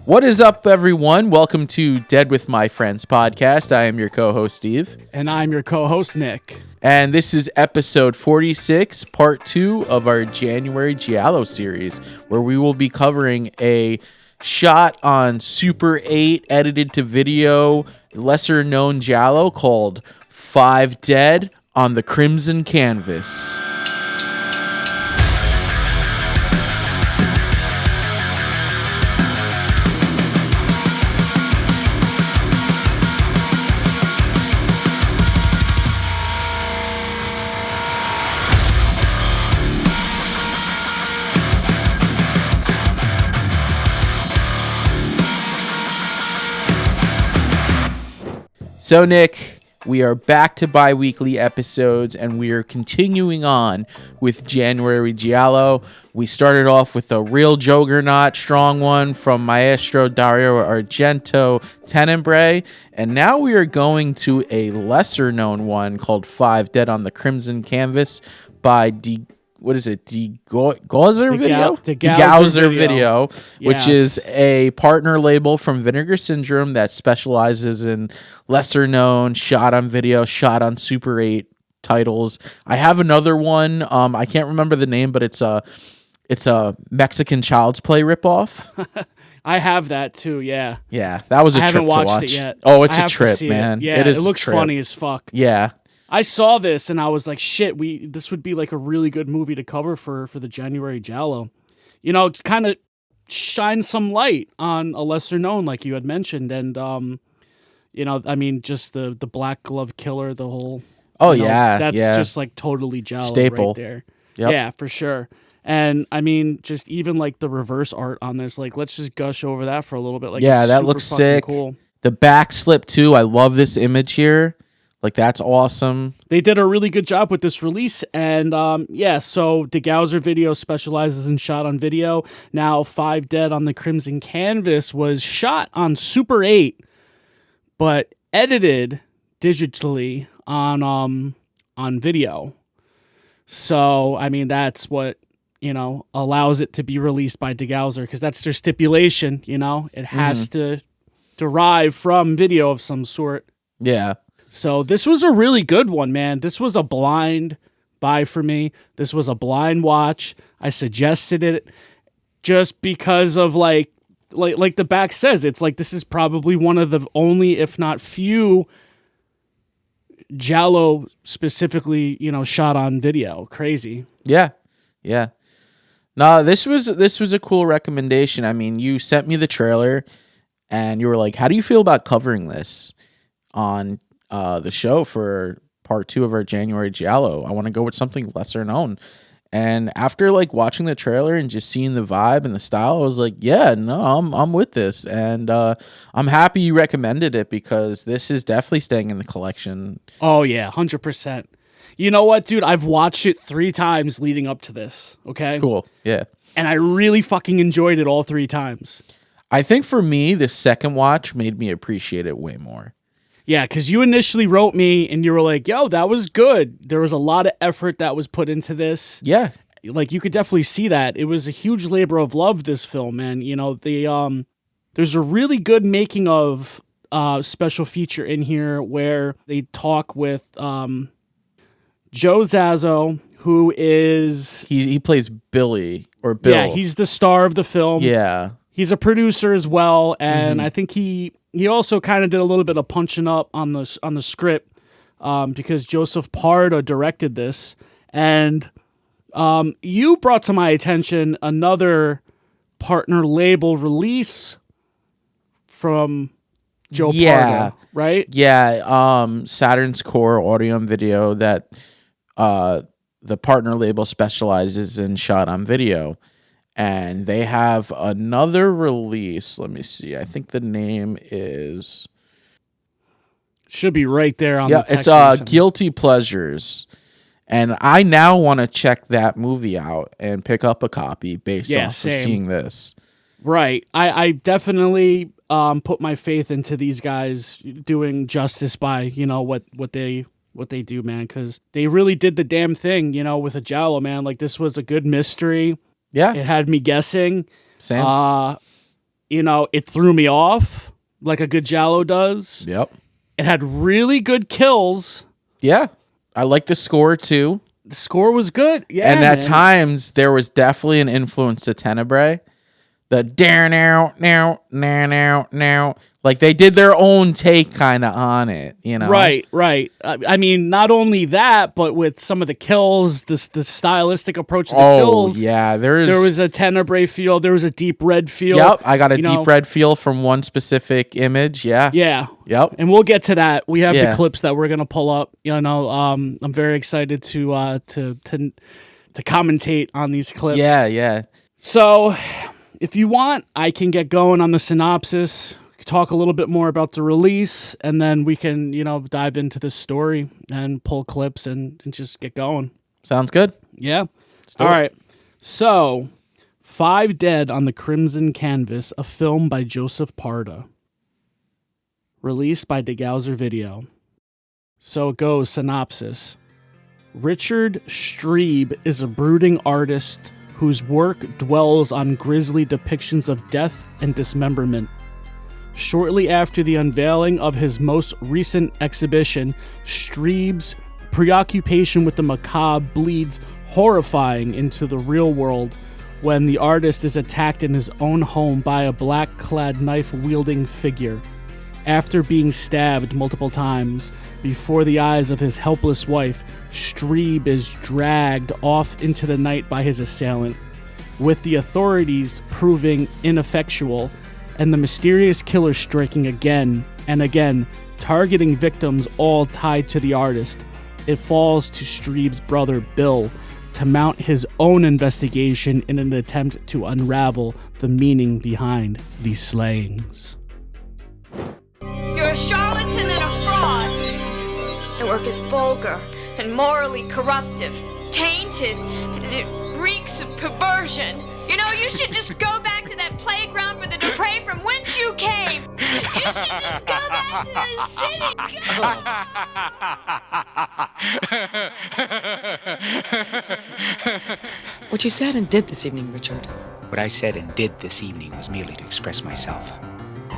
What is up, everyone? Welcome to Dead with My Friends podcast. I am your co-host, Steve. And I'm your co-host, Nick. And this is episode 46, part 2 of our January Giallo series, where we will be covering a shot on Super 8 edited to video, lesser known Giallo called 5 Dead on the Crimson Canvas. So, Nick, we are back to bi-weekly episodes, and we are continuing on with January Giallo. We started off with a real juggernaut, strong one from Maestro Dario Argento Tenebrae, and now we are going to a lesser-known one called 5 Dead on the Crimson Canvas by Gauzzer Video, which is a partner label from Vinegar Syndrome that specializes in lesser known shot on video, shot on Super 8 titles. I have another one. I can't remember the name, but it's a Mexican Child's Play ripoff. I have that too. Yeah. Yeah, that was a trip to watch. I haven't watched it yet. Oh, it's a trip, man. Yeah, it looks funny as fuck. Yeah. I saw this and I was like, shit, this would be like a really good movie to cover for the January Giallo. You know, kind of shine some light on a lesser known, like you had mentioned. And, you know, I mean, just the black glove killer, the whole... Oh, that's just like totally Giallo staple right there. Yep. Yeah, for sure. And I mean, just even like the reverse art on this, like, let's just gush over that for a little bit. Like, yeah, that looks sick. Cool. The back slip too. I love this image here. Like, that's awesome. They did a really good job with this release. And so the Gauzzer Video specializes in shot on video. Now, 5 Dead on the Crimson Canvas was shot on Super 8, but edited digitally on video. So, I mean, that's what, you know, allows it to be released by Gauzzer, because that's their stipulation, you know? It has to derive from video of some sort. Yeah. So this was a really good one, man. This was a blind buy for me. This was a blind watch. I suggested it just because of like the back says. It's like this is probably one of the only, if not few, Giallo specifically, you know, shot on video. Crazy. Yeah. Yeah. No, this was a cool recommendation. I mean, you sent me the trailer and you were like, how do you feel about covering this on the show for part 2 of our January Giallo? I want to go with something lesser known. And after like watching the trailer and just seeing the vibe and the style, I was like, yeah, no, I'm with this. And I'm happy you recommended it, because this is definitely staying in the collection. Oh yeah, 100%. You know what, dude? I've watched it 3 times leading up to this. Okay. Cool. Yeah. And I really fucking enjoyed it all 3 times. I think for me, the second watch made me appreciate it way more. Yeah, because you initially wrote me and you were like, yo, that was good. There was a lot of effort that was put into this. Yeah. Like, you could definitely see that. It was a huge labor of love, this film, man. You know, there's a really good making of special feature in here where they talk with Joe Zaso, who is... He plays Billy, or Bill. Yeah, he's the star of the film. Yeah. He's a producer as well, and I think he also kind of did a little bit of punching up on the script, because Joseph Parda directed this, and you brought to my attention another partner label release from Joe Parda, right? Yeah, Saturn's Core Audio and Video, that the partner label specializes in shot on video. And they have another release. Let me see. I think the name is... Should be right there on the text. It's Guilty Pleasures. And I now want to check that movie out and pick up a copy based off of seeing this. Right. I definitely put my faith into these guys doing justice by, you know, what they do, man, because they really did the damn thing, you know, with a Giallo, man. Like, this was a good mystery. Yeah. It had me guessing. Same. it threw me off like a good Giallo does. Yep. It had really good kills. Yeah. I like the score too. The score was good. Yeah. And at man. times there was definitely an influence to Tenebrae. The now. Like they did their own take kind of on it, Right. I mean, not only that, but with some of the kills, the stylistic approach to the kills. Yeah, there was a Tenebrae feel. There was a deep red feel. Yep, I got a deep red feel from one specific image. Yeah. Yeah. Yep. And we'll get to that. We have the clips that we're gonna pull up. I'm very excited to commentate on these clips. Yeah. So, if you want, I can get going on the synopsis. Talk a little bit more about the release, and then we can, dive into this story and pull clips and just get going. Sounds good. Yeah. All right. So, 5 Dead on the Crimson Canvas, a film by Joseph Parda. Released by DeGauser Video. So it goes, synopsis. Richard Strebe is a brooding artist whose work dwells on grisly depictions of death and dismemberment. Shortly after the unveiling of his most recent exhibition, Strebe's preoccupation with the macabre bleeds horrifying into the real world when the artist is attacked in his own home by a black-clad knife-wielding figure. After being stabbed multiple times before the eyes of his helpless wife, Strebe is dragged off into the night by his assailant, with the authorities proving ineffectual and the mysterious killer striking again and again, targeting victims all tied to the artist. It falls to Strebe's brother, Bill, to mount his own investigation in an attempt to unravel the meaning behind these slayings. You're a charlatan and a fraud. Your work is vulgar and morally corruptive, tainted, and it reeks of perversion. You should just go back to that playground for the depraved from whence you came. You should just go back to the city. What you said and did this evening, Richard. What I said and did this evening was merely to express myself.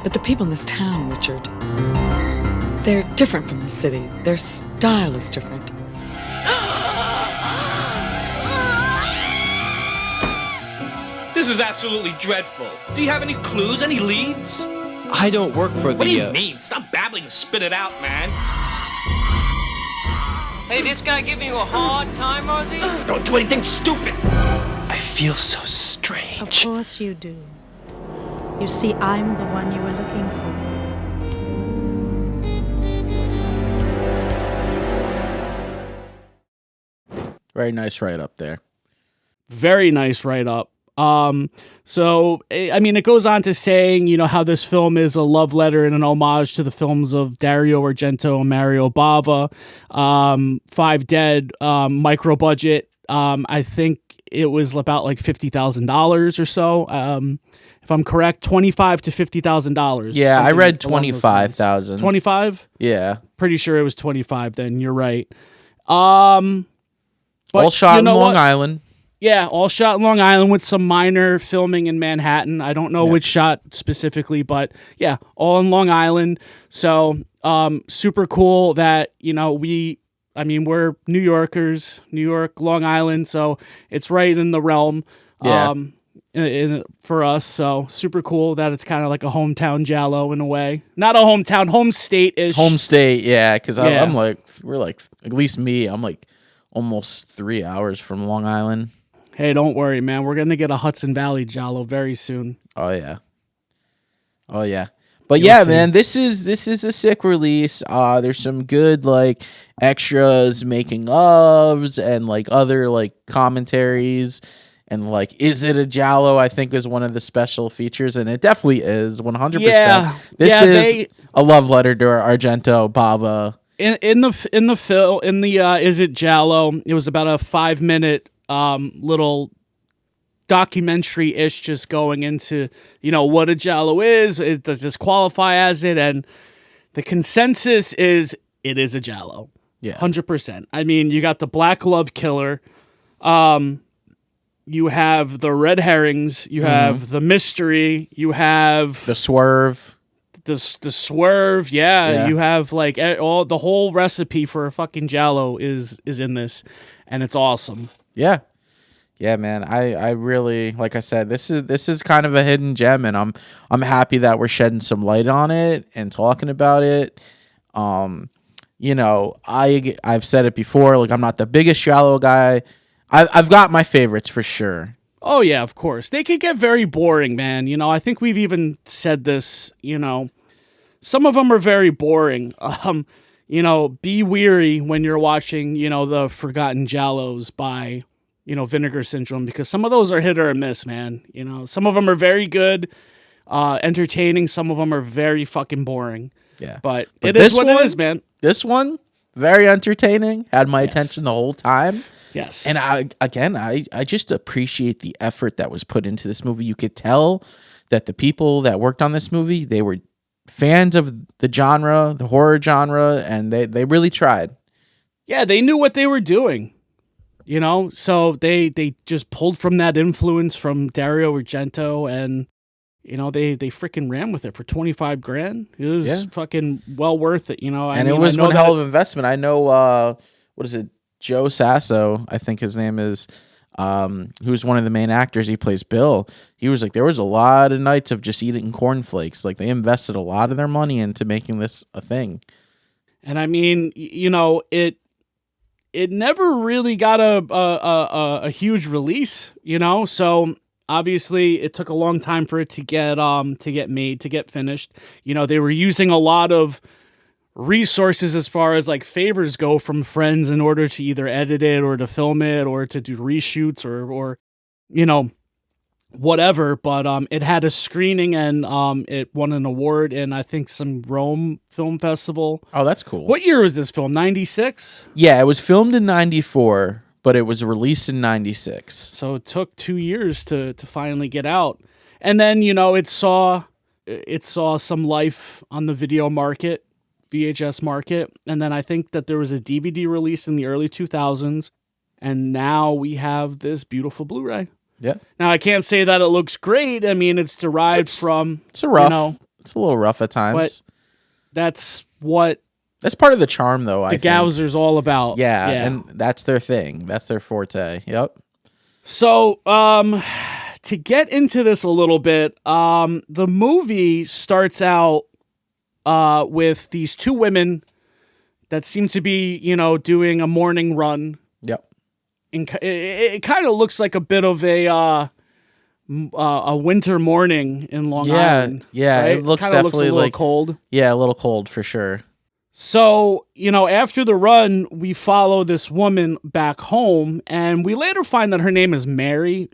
But the people in this town, Richard, they're different from the city. Their style is different. This is absolutely dreadful. Do you have any clues, any leads? I don't work for the... What do you mean? Stop babbling and spit it out, man. Hey, this guy giving you a hard time, Rosie? Don't do anything stupid. I feel so strange. Of course you do. You see, I'm the one you were looking for. Very nice write-up there. Very nice write-up. So, I mean, it goes on to saying, how this film is a love letter and an homage to the films of Dario Argento and Mario Bava. 5 Dead, micro budget. I think it was about like $50,000 or so. If I'm correct, $25,000 to $50,000. Yeah, I read 25,000. 25? Yeah. Pretty sure it was 25 then. You're right. But all shot in Long Island. Yeah, all shot in Long Island with some minor filming in Manhattan. I don't know which shot specifically, but yeah, all in Long Island. So, super cool that, we're New Yorkers, New York, Long Island. So it's right in the realm for us. So super cool that it's kind of like a hometown Giallo in a way. Not a hometown, home state-ish. Home state, yeah. Because I'm like, at least me, I'm like almost 3 hours from Long Island. Hey, don't worry, man. We're going to get a Hudson Valley Giallo very soon. Oh, yeah. But yeah, man, this is a sick release. There's some good like extras, making ofs, and like other like commentaries, and like, is it a Giallo? I think is one of the special features, and it definitely is 100%. Yeah, this is a love letter to Argento, Bava. In the film, Is It Giallo? It was about a 5-minute little documentary-ish, just going into what a Giallo is. Does this qualify as it? And the consensus is it is a Giallo. Yeah, 100%. I mean, you got the Black Love Killer. you have the red herrings, you have the mystery, you have The swerve. the swerve. Yeah, you have like all the whole recipe for a fucking Giallo is in this, and it's awesome. Yeah. Yeah, man. I really, like I said, this is kind of a hidden gem, and I'm happy that we're shedding some light on it and talking about it. You know, I've said it before, like I'm not the biggest Giallo guy. I've got my favorites for sure. Oh yeah, of course. They could get very boring, man. You know, I think we've even said this, you know. Some of them are very boring. You know, be weary when you're watching, you know, the Forgotten Giallos by, you know, Vinegar Syndrome, because some of those are hit or miss, man. You know, some of them are very good, entertaining. Some of them are very fucking boring. Yeah. But it is what it is, man. This one, very entertaining, had my attention the whole time. Yes. And I just appreciate the effort that was put into this movie. You could tell that the people that worked on this movie, they were fans of the genre, the horror genre, and they really tried. Yeah, they knew what they were doing. You know, so they just pulled from that influence from Dario Argento, and you know, they freaking ran with it for $25,000. It was fucking well worth it, you know. And it was one hell of an investment. I know what is it? Joe Zaso, I think his name is, who's one of the main actors. He plays Bill. He was like, there was a lot of nights of just eating cornflakes. Like they invested a lot of their money into making this a thing. And I mean, you know, it never really got a huge release, you know. So obviously, it took a long time for it to get made, to get finished. You know, they were using a lot of resources as far as like favors go from friends in order to either edit it or to film it or to do reshoots or you know, whatever. But it had a screening, and it won an award in, I think, some Rome Film Festival. Oh, that's cool. What year was this film? 96? Yeah, it was filmed in 94, but it was released in 96. So it took 2 years to finally get out. And then, you know, it saw some life on the video market, VHS market. And then I think that there was a DVD release in the early 2000s. And now we have this beautiful Blu-ray. Yeah. Now, I can't say that it looks great. I mean, it's derived from... It's a rough. You know, it's a little rough at times. But that's what... That's part of the charm, though, I think. Gauzer's all about. Yeah, and that's their thing. That's their forte. Yep. So, to get into this a little bit, the movie starts out with these two women that seem to be, you know, doing a morning run. Yep. And it kind of looks like a bit of a winter morning in Long Island. Yeah, right? it looks Kinda definitely looks a little like cold. Yeah, a little cold for sure. So, you know, after the run, we follow this woman back home, and we later find that her name is Mary.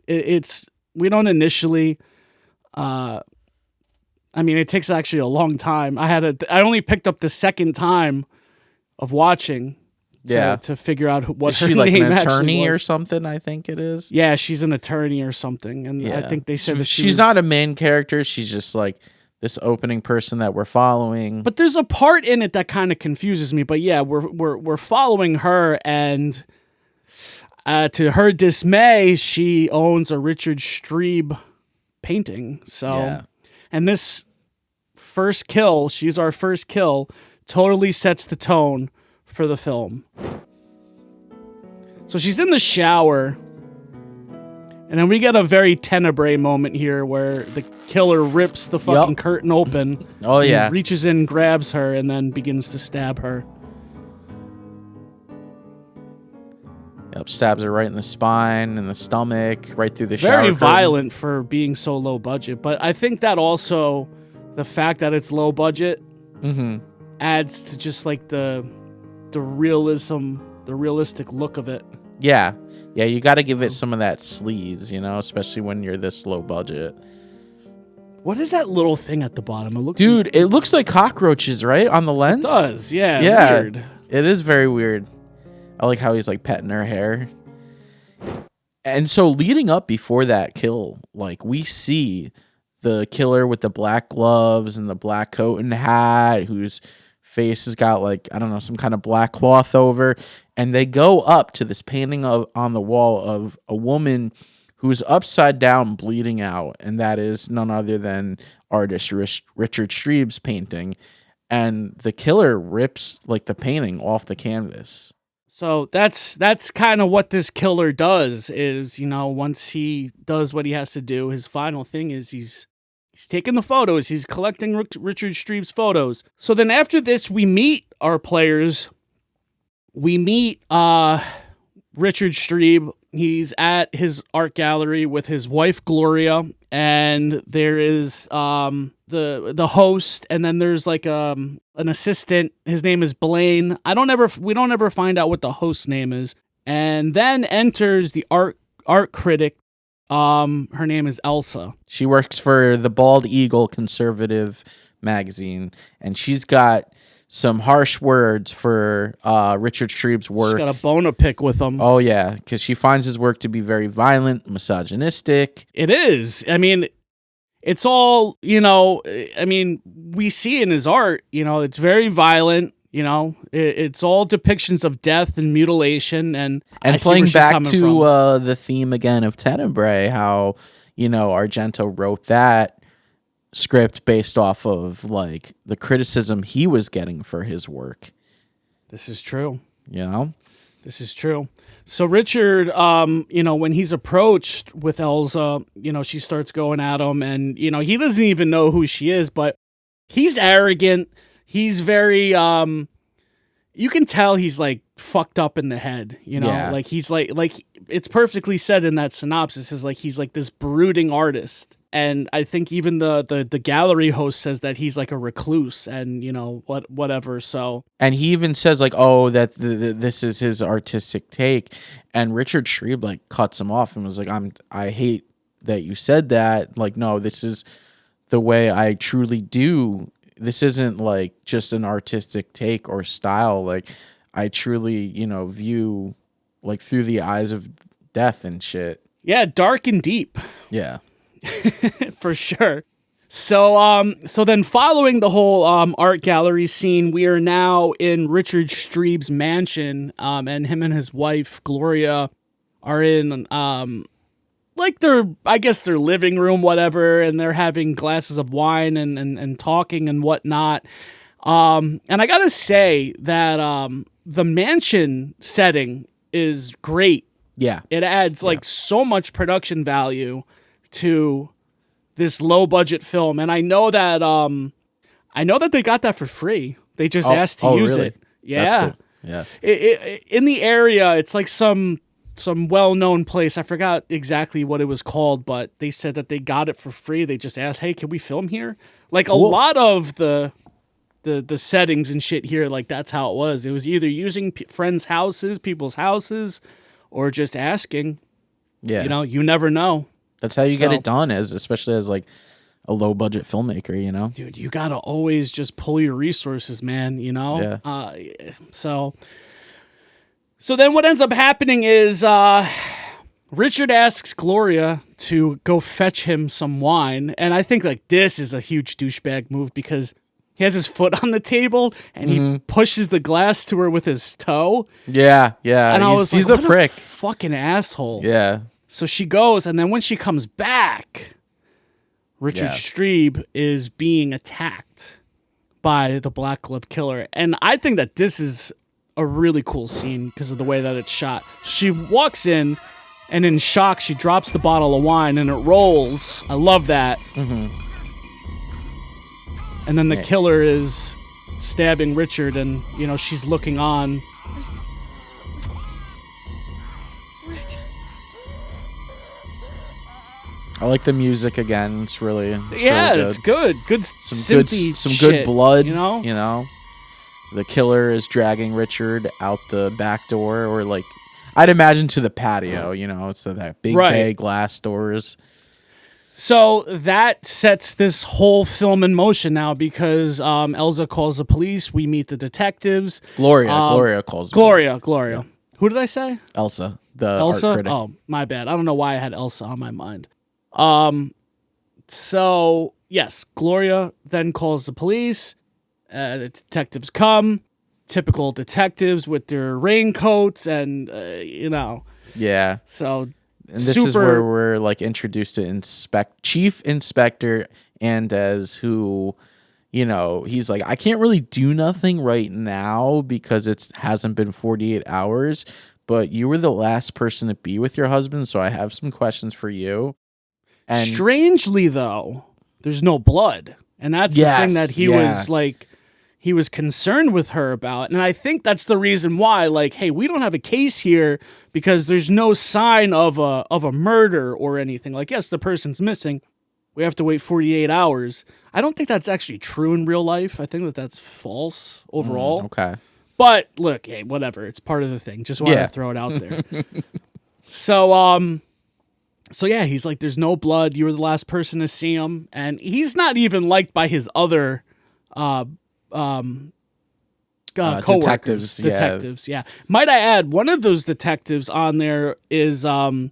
We don't initially, I mean, it takes actually a long time. I only picked up the second time of watching to figure out what is her she like name an attorney actually was. or something, I think it is. Yeah, she's an attorney or something. And I think they said that she's not a main character. She's just like this opening person that we're following. But there's a part in it that kind of confuses me. But yeah, we're following her, and to her dismay, she owns a Richard Strebe painting. So, and this first kill, she's our first kill, totally sets the tone for the film. So she's in the shower, and then we get a very Tenebrae moment here where the killer rips the fucking curtain open. Oh, yeah. Reaches in, grabs her, and then begins to stab her. Yep, stabs her right in the spine, in the stomach, right through the shower. Very curtain. violent for being so low budget. But I think that also, the fact that it's low budget adds to just like the realism, the realistic look of it. Yeah. Yeah, you got to give it some of that sleaze, you know, especially when you're this low budget. What is that little thing at the bottom? It looks like cockroaches, right? On the lens? It does, yeah. Weird. It is very weird. I like how he's like petting her hair. And so leading up before that kill, like we see the killer with the black gloves and the black coat and hat, whose face has got like, I don't know, some kind of black cloth over. And they go up to this painting on the wall of a woman who's upside down, bleeding out, and that is none other than artist Richard Streeb's painting. And the killer rips like the painting off the canvas. So that's kind of what this killer does is, once he does what he has to do, his final thing is he's taking the photos. He's collecting Richard Streeb's photos. So then after this, we meet our players. We meet Richard Streeb. He's at his art gallery with his wife, Gloria, and there is the host, and then there's like an assistant. His name is Blaine. We don't ever find out what the host's name is. And then enters the art critic. Her name is Elsa. She works for the Bald Eagle conservative magazine, and she's got some harsh words for Richard Streeb's work. She's got a bone to pick with him. Oh, yeah, because she finds his work to be very violent, misogynistic. It is. I mean, it's all, we see in his art, it's very violent. It's all depictions of death and mutilation. And playing back to the theme again of Tenebrae, how, Argento wrote that script based off of like the criticism he was getting for his work. This is true. This is true. So Richard, when he's approached with Elsa, she starts going at him, and he doesn't even know who she is, but he's arrogant. He's very you can tell he's like fucked up in the head, like he's like it's perfectly said in that synopsis is like he's like this brooding artist. And I think even the gallery host says that he's like a recluse and, whatever. So, and he even says like, oh, that this is his artistic take. And Richard Streeb like cuts him off and was like, I hate that you said that. Like, no, this is the way I truly do. This isn't like just an artistic take or style. Like I truly, view like through the eyes of death and shit. Yeah. Dark and deep. Yeah. For sure. So then following the whole art gallery scene, we are now in Richard Streeb's mansion, and him and his wife Gloria are in like their living room, whatever, and they're having glasses of wine and talking and whatnot. And I gotta say that the mansion setting is great. Yeah, it adds like so much production value to this low budget film, and I know that they got that for free. They just asked to use really? it. Yeah, that's cool. Yeah. In the area, it's like some well known place. I forgot exactly what it was called, but they said that they got it for free. They just asked, "Hey, can we film here?" Like a lot of the settings and shit here, like that's how it was. It was either using friends' houses, people's houses, or just asking. Yeah, you never know. That's how you get it done, especially as like a low budget filmmaker, Dude, you gotta always just pull your resources, man. Yeah. So then what ends up happening is Richard asks Gloria to go fetch him some wine, and I think like this is a huge douchebag move because he has his foot on the table and he pushes the glass to her with his toe. Yeah. And he's a prick, fucking asshole. Yeah. So she goes, and then when she comes back, Richard Streeb is being attacked by the Black Glove Killer. And I think that this is a really cool scene because of the way that it's shot. She walks in, and in shock, she drops the bottle of wine, and it rolls. I love that. Mm-hmm. And then the killer is stabbing Richard, and, she's looking on. I like the music again. It's really it's good. Good some good blood. The killer is dragging Richard out the back door, or like I'd imagine to the patio. It's that big bay glass doors. So that sets this whole film in motion now because Elsa calls the police. We meet the detectives. Gloria calls the police. Gloria. Yeah. Who did I say? Elsa, the art critic. Oh, my bad. I don't know why I had Elsa on my mind. So yes, Gloria then calls the police. The detectives come, typical detectives with their raincoats and, Yeah. So And this is where we're like introduced to Chief Inspector Andes, who, you know, he's like, I can't really do nothing right now because it hasn't been 48 hours, but you were the last person to be with your husband, so I have some questions for you. And strangely, though, there's no blood. And that's the thing that he was like, he was concerned with her about. And I think that's the reason why, like, hey, we don't have a case here because there's no sign of a murder or anything. Like, yes, the person's missing. We have to wait 48 hours. I don't think that's actually true in real life. I think that that's false overall. Okay. But look, hey, whatever. It's part of the thing. Just wanted to throw it out there. So yeah, he's like, there's no blood. You were the last person to see him. And he's not even liked by his other detectives. Detectives, yeah. Might I add, one of those detectives on there is the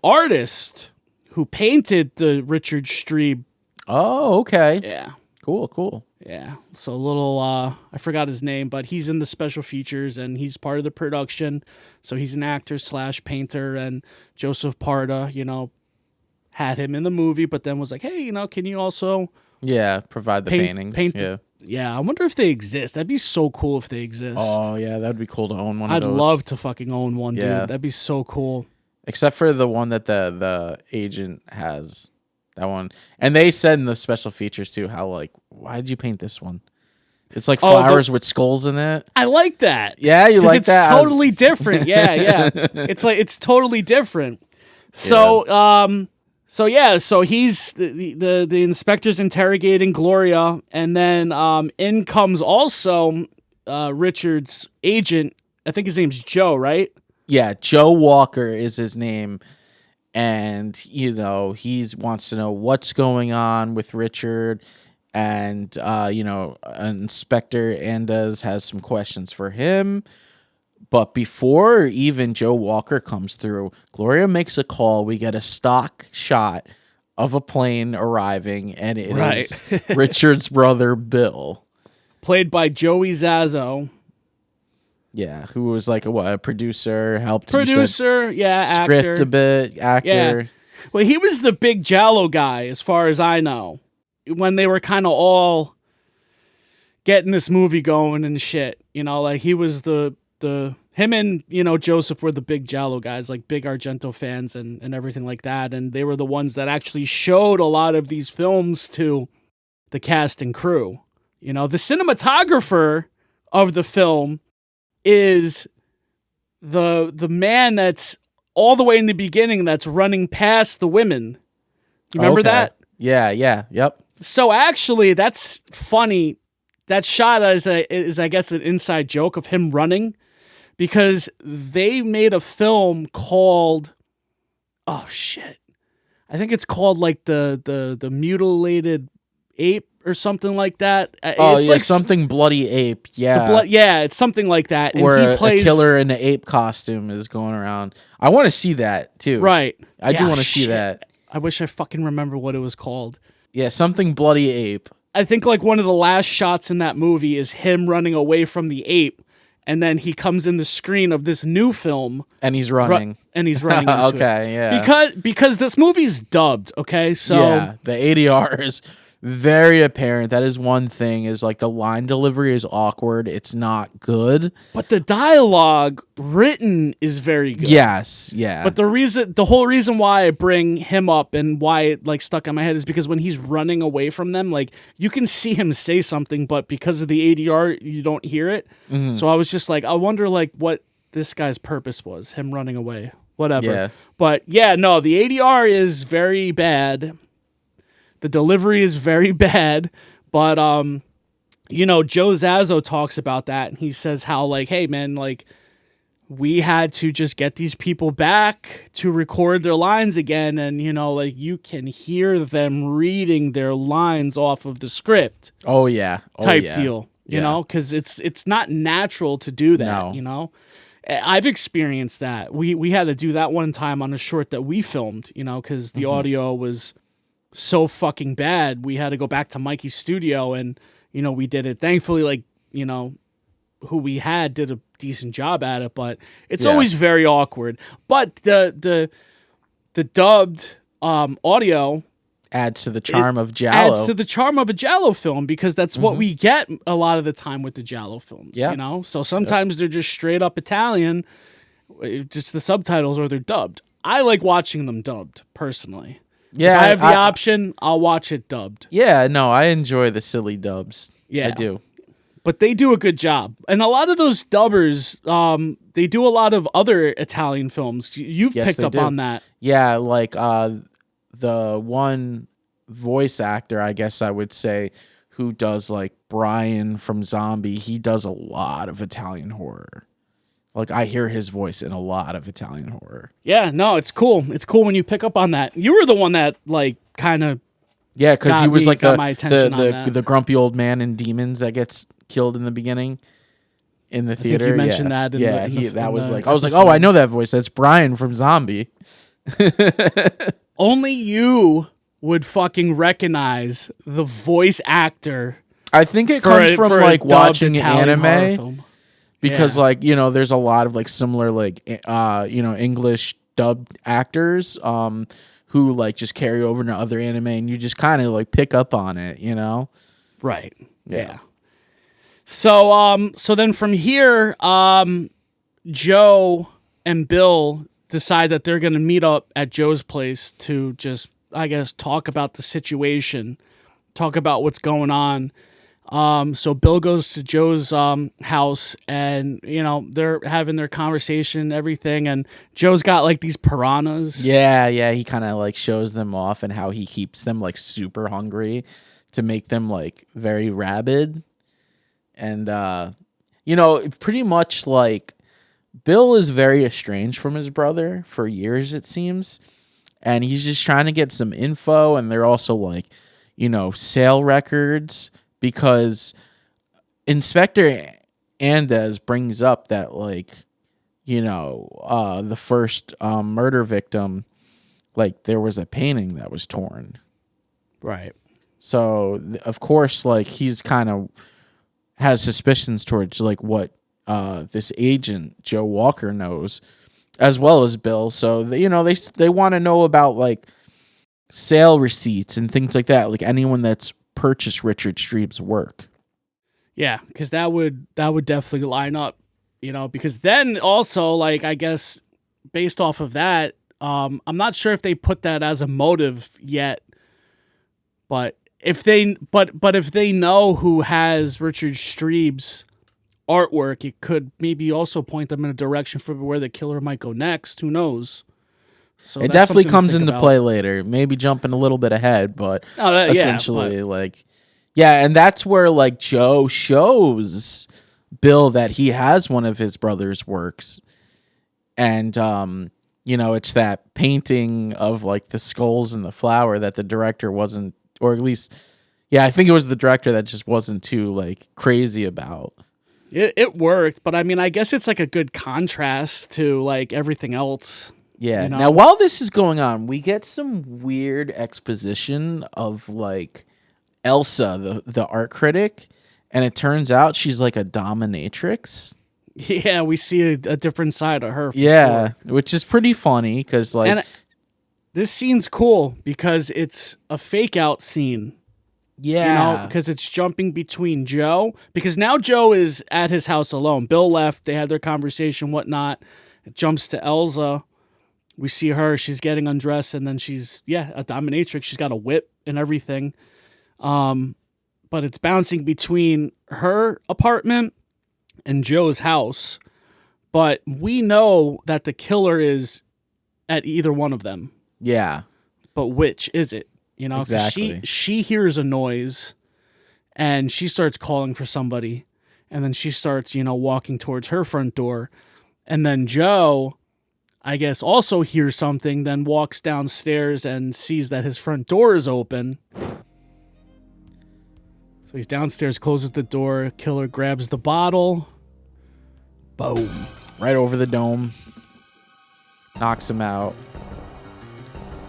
artist who painted the Richard Strebe. Oh, okay. Yeah. Cool. Yeah. So a little, I forgot his name, but he's in the special features and he's part of the production. So he's an actor / painter, and Joseph Parda, you know, had him in the movie, but then was like, hey, you know, can you also provide the paintings? Yeah, I wonder if they exist. That'd be so cool if they exist. Oh, yeah, that'd be cool to own one of those. I'd love to fucking own one, dude. That'd be so cool. Except for the one that the agent has. That one. And they said in the special features, too, how, like, why did you paint this one? It's like flowers with skulls in it. I like that. Yeah, you like that? It's totally different. Yeah. It's like, it's totally different. So, So he's the inspector's interrogating Gloria, and then in comes also Richard's agent. I think his name's Joe, right? Yeah, Joe Walker is his name, and you know he wants to know what's going on with Richard, and you know Inspector Andes has some questions for him. But before even Joe Walker comes through, Gloria makes a call. We get a stock shot of a plane arriving, and it is Richard's brother, Bill. Played by Joey Zaso. Yeah, who was like a producer, helped actor. Script a bit, actor. Yeah. Well, he was the big Giallo guy, as far as I know, when they were kind of all getting this movie going and shit. You know, like he was him and, you know, Joseph were the big Giallo guys, like big Argento fans and everything like that. And they were the ones that actually showed a lot of these films to the cast and crew. You know, the cinematographer of the film is the man that's all the way in the beginning that's running past the women. You remember that? Yeah, yep. So actually, that's funny. That shot is I guess, an inside joke of him running, because they made a film called, oh shit, I think it's called like the Mutilated Ape or something like that. It's like something Bloody Ape. Yeah, it's something like that. And where he plays a killer in an ape costume is going around. I want to see that too. Right. I do want to see that. I wish I fucking remember what it was called. Yeah, something Bloody Ape. I think like one of the last shots in that movie is him running away from the ape, and then he comes in the screen of this new film, and he's running. Okay, yeah. Because this movie's dubbed. Okay, so yeah, the ADR is very apparent. That is one thing, is like the line delivery is awkward. It's not good. But the dialogue written is very good. Yes, yeah. But the whole reason why I bring him up and why it like stuck in my head is because when he's running away from them, like you can see him say something, but because of the ADR, you don't hear it. Mm-hmm. So I was just like, I wonder like what this guy's purpose was, him running away, whatever. Yeah. But yeah, no, the ADR is very bad. The delivery is very bad, but, you know, Joe Zaso talks about that, and he says how, like, hey, man, like, we had to just get these people back to record their lines again, and, you know, like, you can hear them reading their lines off of the script. Oh, yeah. Type deal, you know, because it's not natural to do that, you know? I've experienced that. We had to do that one time on a short that we filmed, you know, because the audio was so fucking bad. We had to go back to Mikey's studio, and you know we did it. Thankfully, like, you know, who we had did a decent job at it, but it's always very awkward. But the dubbed audio adds to the charm of Giallo. Adds to the charm of a Giallo film, because that's what we get a lot of the time with the Giallo films. Yeah. You know, so sometimes they're just straight up Italian, just the subtitles, or they're dubbed. I like watching them dubbed personally. Yeah, if I have the option, I'll watch it dubbed. Yeah, no, I enjoy the silly dubs. Yeah, I do. But they do a good job, and a lot of those dubbers, they do a lot of other Italian films. You've picked up on that. Yeah, like the one voice actor, I guess I would say, who does like Brian from Zombie, he does a lot of Italian horror. Like, I hear his voice in a lot of Italian horror. Yeah, no, it's cool. It's cool when you pick up on that. You were the one that, like, kind of... Yeah, because he was like the grumpy old man in Demons that gets killed in the beginning in the theater. I think you mentioned that. I was like, oh, I know that voice. That's Brian from Zombie. Only you would fucking recognize the voice actor. I think it comes from like watching anime. Because like, you know, there's a lot of like similar like you know, English dubbed actors who like just carry over to other anime, and you just kind of like pick up on it, you know? Right. Yeah. So then from here, Joe and Bill decide that they're going to meet up at Joe's place to just, I guess, talk about the situation, talk about what's going on. So Bill goes to Joe's house, and you know, they're having their conversation, everything, and Joe's got like these piranhas. Yeah, he kind of like shows them off and how he keeps them like super hungry to make them like very rabid. And you know, pretty much like Bill is very estranged from his brother for years, it seems, and he's just trying to get some info, and they're also like, you know, sale records. Because Inspector Andes brings up that, like, you know, the first murder victim, like, there was a painting that was torn. Right. So, of course, like, he's kind of has suspicions towards, like, what this agent, Joe Walker, knows, as well as Bill. So, you know, they want to know about, like, sale receipts and things like that. Like, anyone that's purchase Richard Streeb's work. Yeah, because that would definitely line up, you know, because then also, like, I guess based off of that, I'm not sure if they put that as a motive yet, but if they know who has Richard Streeb's artwork, it could maybe also point them in a direction for where the killer might go next. Who knows? So it definitely comes into play later. Maybe jumping a little bit ahead, but essentially, and that's where like Joe shows Bill that he has one of his brother's works, and you know, it's that painting of like the skulls and the flower that the director wasn't, or at least, I think it was the director that just wasn't too like crazy about. It worked, but I mean, I guess it's like a good contrast to like everything else. Yeah. You know? Now, while this is going on, we get some weird exposition of like Elsa, the art critic, and it turns out she's like a dominatrix. Yeah, we see a different side of her. Sure. Which is pretty funny because like, and this scene's cool because it's a fake out scene. Yeah, you know, because it's jumping between Joe, because now Joe is at his house alone. Bill left. They had their conversation, whatnot. It jumps to Elsa. We see her, she's getting undressed, and then she's, a dominatrix. She's got a whip and everything. But it's bouncing between her apartment and Joe's house. But we know that the killer is at either one of them. Yeah. But which is it? You know, exactly. She hears a noise, and she starts calling for somebody. And then she starts, walking towards her front door. And then Joe, I guess, also hears something, then walks downstairs and sees that his front door is open. So he's downstairs, closes the door, killer grabs the bottle. Boom. Right over the dome. Knocks him out.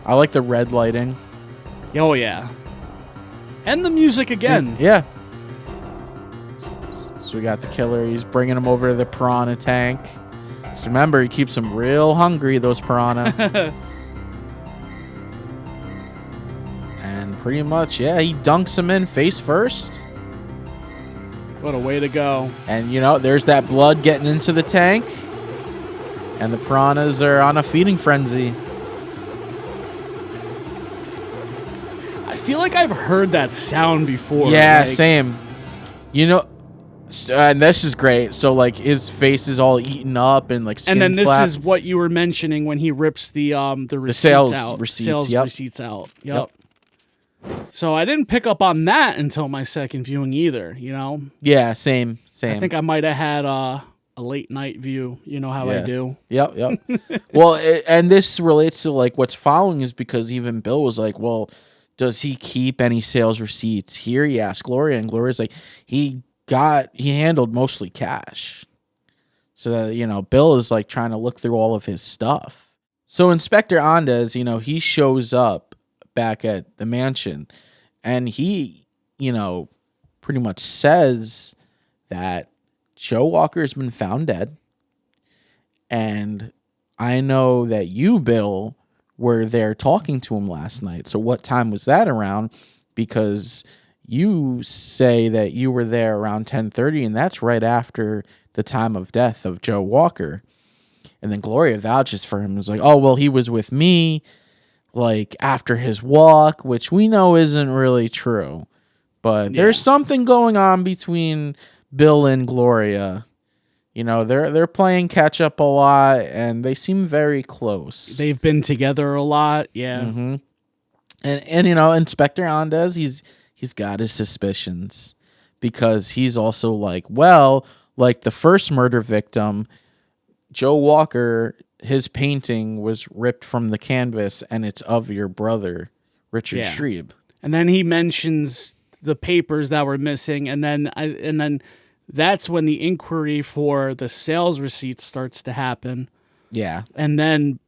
I like the red lighting. Oh, yeah. And the music again. Yeah. So we got the killer. He's bringing him over to the piranha tank. Just remember, he keeps them real hungry, those piranha. And pretty much, yeah, he dunks him in face first. What a way to go. And, there's that blood getting into the tank. And the piranhas are on a feeding frenzy. I feel like I've heard that sound before. Yeah, same. And this is great. So, like, his face is all eaten up and, like, skin And then this flap. is what you were mentioning when he rips the receipts sales out. receipts, Sales yep. receipts out. Yep. So I didn't pick up on that until my second viewing either, Yeah, same. I think I might have had a late night view. You know how I do. Yep. Well, and this relates to, like, what's following is because even Bill was like, well, does he keep any sales receipts here? He asked Gloria, and Gloria's like, he handled mostly cash. So, Bill is, like, trying to look through all of his stuff. So Inspector Andes, he shows up back at the mansion, and he, pretty much says that Joe Walker has been found dead. And I know that you, Bill, were there talking to him last night. So what time was that around? Because you say that you were there around 10:30, and that's right after the time of death of Joe Walker. And then Gloria vouches for him. It's like, oh, well, he was with me, like, after his walk, which we know isn't really true. But there's something going on between Bill and Gloria. They're playing catch up a lot, and they seem very close. They've been together a lot, yeah. Mm-hmm. And Inspector Andes, he's got his suspicions because he's also like, well, like the first murder victim, Joe Walker, his painting was ripped from the canvas, and it's of your brother, Richard Schreib. And then he mentions the papers that were missing, and then that's when the inquiry for the sales receipts starts to happen. Yeah. And then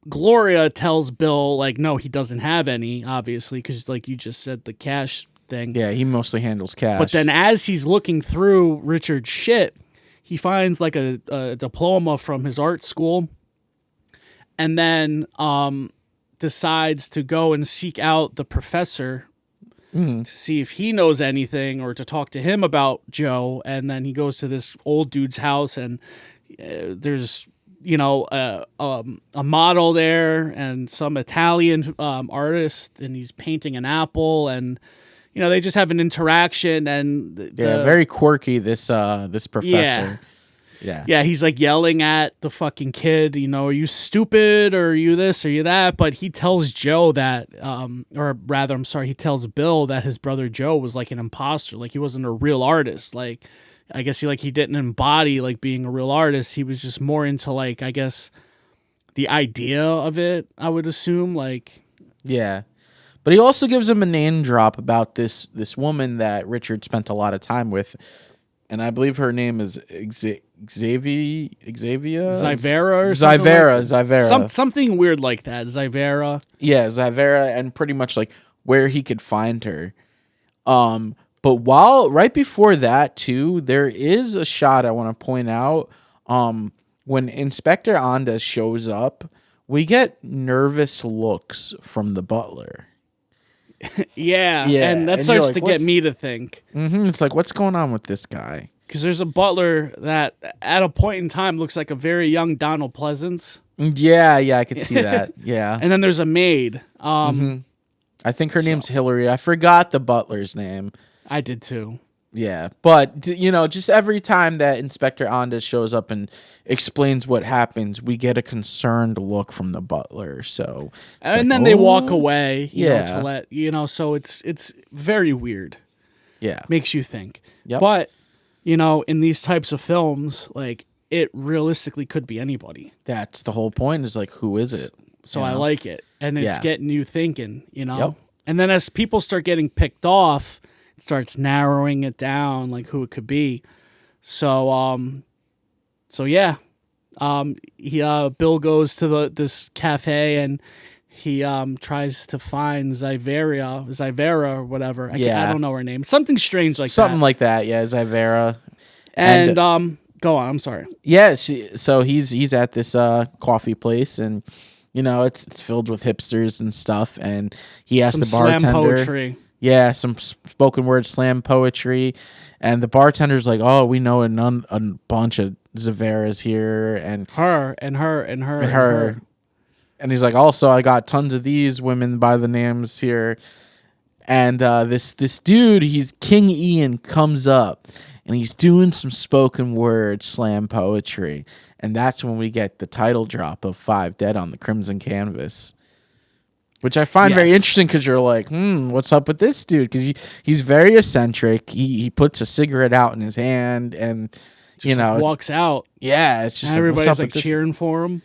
Gloria tells Bill, like, no, he doesn't have any, obviously, because, like you just said, the cash thing. Yeah, he mostly handles cash. But then as he's looking through Richard's shit, he finds, like, a diploma from his art school, and then decides to go and seek out the professor to see if he knows anything or to talk to him about Joe. And then he goes to this old dude's house, and there's a model there and some Italian artist, and he's painting an apple, and they just have an interaction. And very quirky, this professor. Yeah, he's like yelling at the fucking kid, are you stupid, or are you this, or are you that? But he tells Joe that, he tells Bill that his brother Joe was like an imposter, like he wasn't a real artist. Like, I guess he didn't embody like being a real artist. He was just more into, like, I guess, the idea of it, I would assume. Like, yeah. But he also gives him a name drop about this woman that Richard spent a lot of time with, and I believe her name is Xavier? Zyvera or Zyvera. Something weird like that. Zyvera. Yeah, Zyvera, and pretty much like where he could find her. But right before that too, there is a shot I want to point out. When Inspector Andes shows up, we get nervous looks from the butler. Yeah, and that starts to get me to think. Mm-hmm, it's like, what's going on with this guy? Because there's a butler that at a point in time looks like a very young Donald Pleasance. Yeah, I could see that. Yeah. And then there's a maid. I think her name's Hillary. I forgot the butler's name. I did too. Yeah, but just every time that Inspector Andes shows up and explains what happens, we get a concerned look from the butler. So, and then they walk away. To let So it's very weird. Yeah, makes you think. Yep. But in these types of films, like, it realistically could be anybody. That's the whole point. Is like, who is it? So I like it, and it's getting you thinking. Yep. And then as people start getting picked off, starts narrowing it down, like who it could be. So Bill goes to this cafe, and he tries to find Zyvera or whatever. I Yeah. don't know her name. Something strange like Something that. like that, yeah, Zyvera. And go on. I'm sorry. Yeah, so he's at this coffee place, and it's filled with hipsters and stuff, and he asks Some the bartender. slam poetry. Yeah, some spoken word slam poetry, and the bartender's like, "Oh, we know a bunch of Zyveras here, and her. And he's like, also, I got tons of these women by the names here. And this dude, he's King Ian, comes up, and he's doing some spoken word slam poetry. And that's when we get the title drop of 5 Dead on the Crimson Canvas, which I find very interesting, because you're like, what's up with this dude? Because he's very eccentric. He puts a cigarette out in his hand, and just walks out. Yeah, it's just everybody's like cheering for him.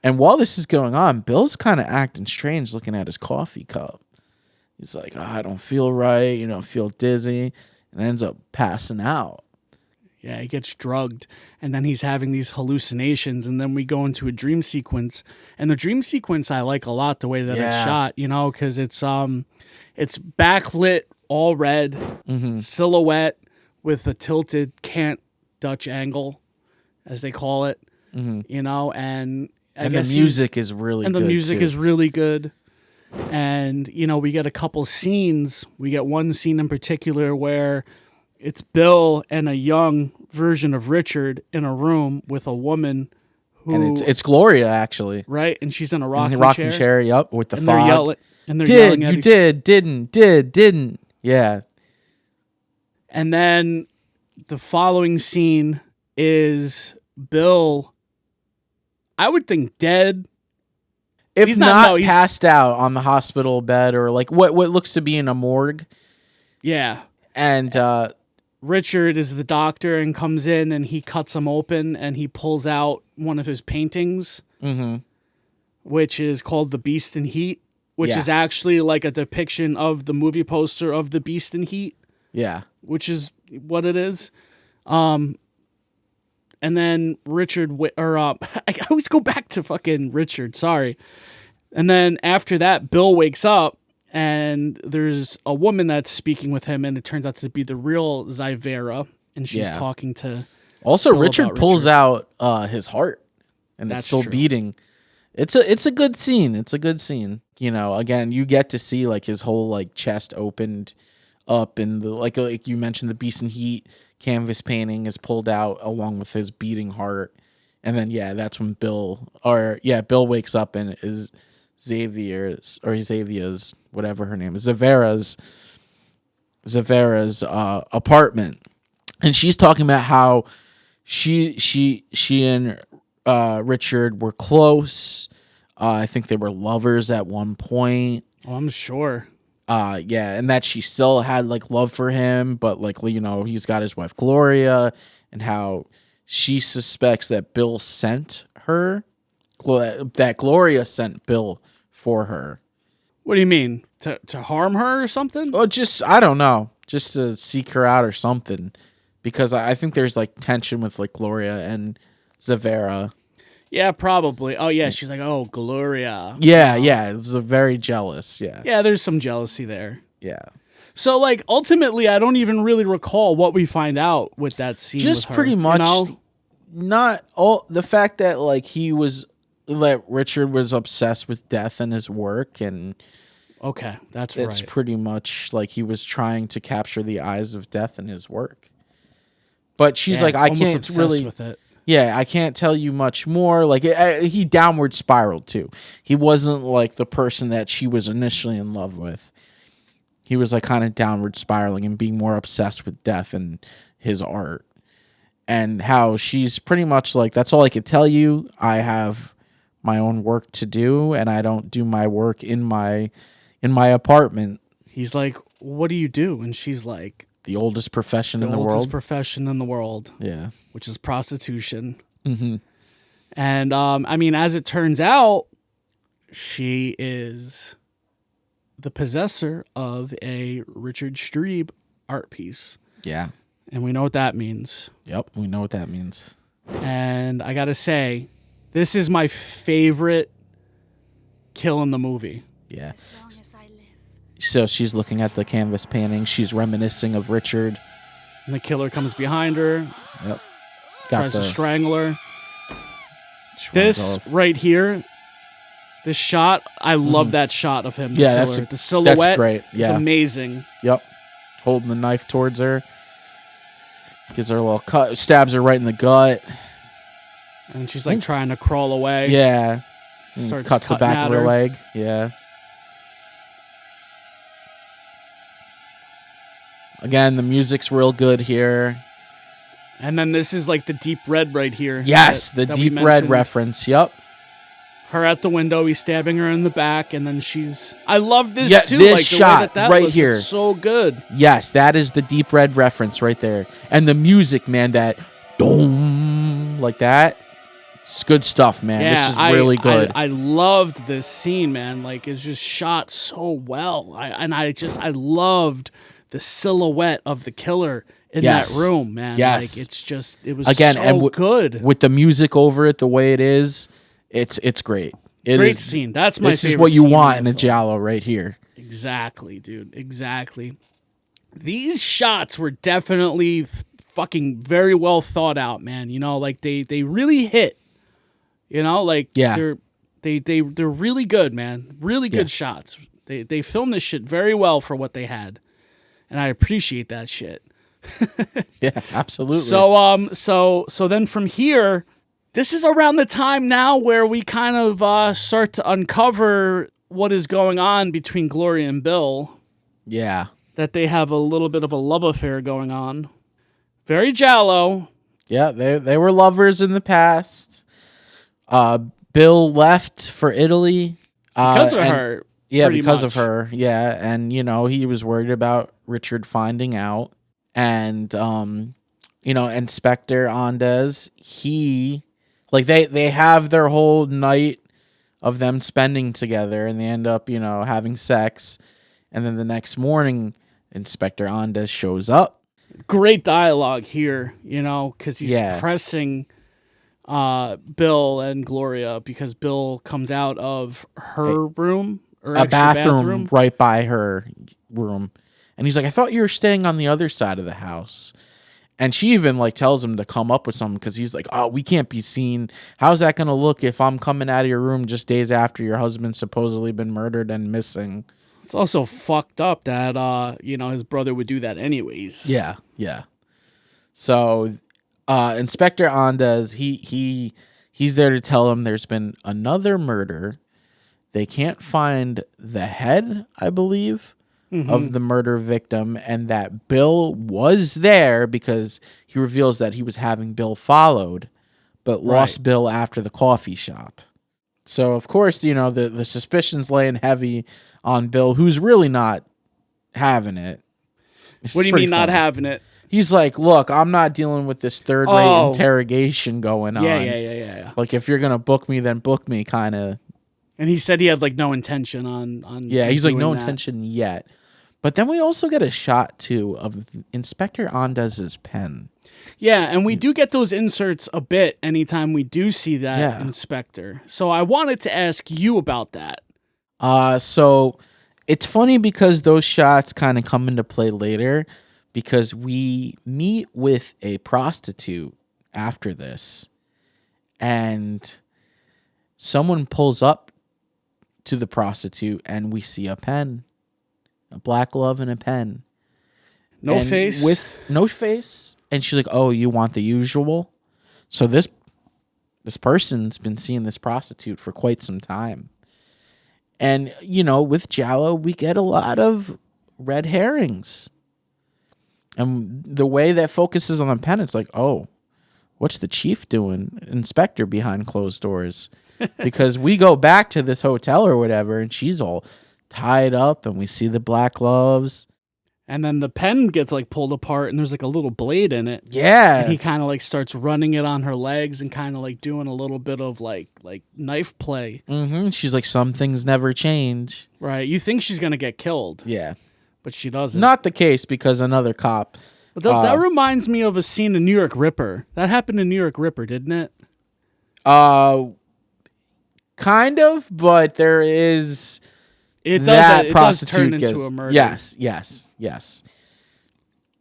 And while this is going on, Bill's kind of acting strange, looking at his coffee cup. He's like, I don't feel right, feel dizzy, and ends up passing out. Yeah, he gets drugged, and then he's having these hallucinations, and then we go into a dream sequence. And the dream sequence I like a lot, the way that it's shot, because it's backlit, all red, silhouette with a tilted cant Dutch angle, as they call it, and the music is really good. And the music too. is really good. And, we get a couple scenes. We get one scene in particular where it's Bill and a young version of Richard in a room with a woman who... And it's Gloria, actually. Right? And she's in a rocking chair. Yep, with the and fog. They're yelling at each other. Didn't. Yeah. And then the following scene is Bill... I would think dead. If he's not passed out on the hospital bed, or like what looks to be in a morgue. Yeah. And Richard is the doctor and comes in, and he cuts him open, and he pulls out one of his paintings, which is called The Beast in Heat, which is actually like a depiction of the movie poster of The Beast in Heat. Yeah. Which is what it is. And then Richard, I always go back to fucking Richard, sorry. And then after that, Bill wakes up, and there's a woman that's speaking with him, and it turns out to be the real Zyvera, and she's talking to Also, Bill Richard about pulls out his heart, and That's it's still true. beating. It's a good scene. It's a good scene. Again, you get to see like his whole like chest opened up, and the like you mentioned, the Beast in Heat canvas painting is pulled out along with his beating heart. And then that's when Bill wakes up, and is Xavier's whatever her name is, Zavera's apartment, and she's talking about how she and Richard were close. I think they were lovers at one point. Oh, I'm sure. And that she still had like love for him, but like he's got his wife Gloria, and how she suspects that Bill sent her, that Gloria sent Bill for her. What do you mean? To harm her or something? Well, I don't know, just to seek her out or something, because I think there's like tension with like Gloria and Zyvera. Yeah, probably. Oh, yeah. She's like, oh, Gloria. Yeah. It's very jealous. Yeah. Yeah, there's some jealousy there. Yeah. So, like, ultimately, I don't even really recall what we find out with that scene. Just with her, pretty much, not all the fact that like Richard was obsessed with death in his work, and okay, that's it's right. pretty much like he was trying to capture the eyes of death in his work. But she's like, I can't really. With it. Yeah, I can't tell you much more. Like, he downward spiraled, too. He wasn't, like, the person that she was initially in love with. He was, like, kind of downward spiraling and being more obsessed with death and his art. And how she's pretty much like, that's all I could tell you. I have my own work to do, and I don't do my work in my apartment. He's like, what do you do? And she's like, the oldest profession in the world. The oldest profession in the world. Yeah. Which is prostitution. Mm-hmm. And, I mean, as it turns out, she is the possessor of a Richard Strebe art piece. Yeah. And we know what that means. Yep, we know what that means. And I got to say, this is my favorite killing the movie. Yeah. So she's looking at the canvas painting. She's reminiscing of Richard. And the killer comes behind her. Yep. Tries to strangle her. This right here, this shot, I love that shot of him. Yeah, the silhouette. That's great. Yeah. It's amazing. Yep. Holding the knife towards her. Gives her a little cut. Stabs her right in the gut. And she's like trying to crawl away. Yeah. Starts cuts the back of her leg. Yeah. Again, the music's real good here. And then this is like the deep red right here. Yes, the deep red reference. Yep. Her at the window, he's stabbing her in the back, and then I love this too. This like, shot that right looks, here. it's so good. Yes, that is the deep red reference right there. And the music, man, that boom, like that. It's good stuff, man. Yeah, this is really good. I loved this scene, man. Like, it's just shot so well. I loved the silhouette of the killer in that room, man. Yes. Like, it was so good. With the music over it the way it is, it's great. Great scene. That's my favorite. This is what you scene want in a Giallo right here. Exactly, dude. Exactly. These shots were definitely fucking very well thought out, man. You know, like they really hit. You know, like they're really good, man. Really good shots. They filmed this shit very well for what they had. And I appreciate that shit. Yeah, absolutely. So then from here, this is around the time now where we kind of start to uncover what is going on between Gloria and Bill. Yeah. That they have a little bit of a love affair going on. Very Giallo. Yeah, they were lovers in the past. Bill left for Italy. Because of her. Yeah, because of her. Yeah, and, you know, he was worried about Richard finding out. And, you know, Inspector Andes, they have their whole night of them spending together, and they end up, you know, having sex. And then the next morning, Inspector Andes shows up. Great dialogue here, you know, because he's pressing Bill and Gloria because Bill comes out of her room. Or a bathroom right by her room. And he's like, I thought you were staying on the other side of the house. And she even like tells him to come up with something because he's like, oh, we can't be seen. How's that going to look if I'm coming out of your room just days after your husband's supposedly been murdered and missing? It's also fucked up that, you know, his brother would do that anyways. Yeah, yeah. So Inspector Andes, he's there to tell him there's been another murder. They can't find the head, I believe, of the murder victim, and that Bill was there because he reveals that he was having Bill followed, but lost Bill after the coffee shop. So, of course, you know, the suspicion's laying heavy on Bill, who's really not having it. What do you mean not having it? He's like, look, I'm not dealing with this third-rate interrogation going on. Yeah. Like, if you're going to book me, then book me, kind of. And he said he had like no intention on yeah, he's like no that. intention yet. But then we also get a shot too of Inspector Andes's pen. Yeah, and we do get those inserts a bit anytime we do see that inspector. So I wanted to ask you about that. So it's funny because those shots kind of come into play later because we meet with a prostitute after this and someone pulls up to the prostitute and we see a pen, a black glove and a pen. No face? With no face. And she's like, oh, you want the usual? So this person's been seeing this prostitute for quite some time. And, you know, with Giallo, we get a lot of red herrings. And the way that focuses on the pen, it's like, oh, what's the chief doing? Inspector behind closed doors. Because we go back to this hotel or whatever, and she's all tied up, and we see the black gloves. And then the pen gets like pulled apart, and there's like a little blade in it. Yeah. And he kind of like starts running it on her legs and kind of like doing a little bit of like knife play. Mm-hmm. She's like, some things never change. Right. You think she's gonna get killed. Yeah. But she doesn't. Not the case because another cop. But that reminds me of a scene in New York Ripper. That happened in New York Ripper, didn't it? kind of, but there is It that does turn prostitute into a murder. Yes.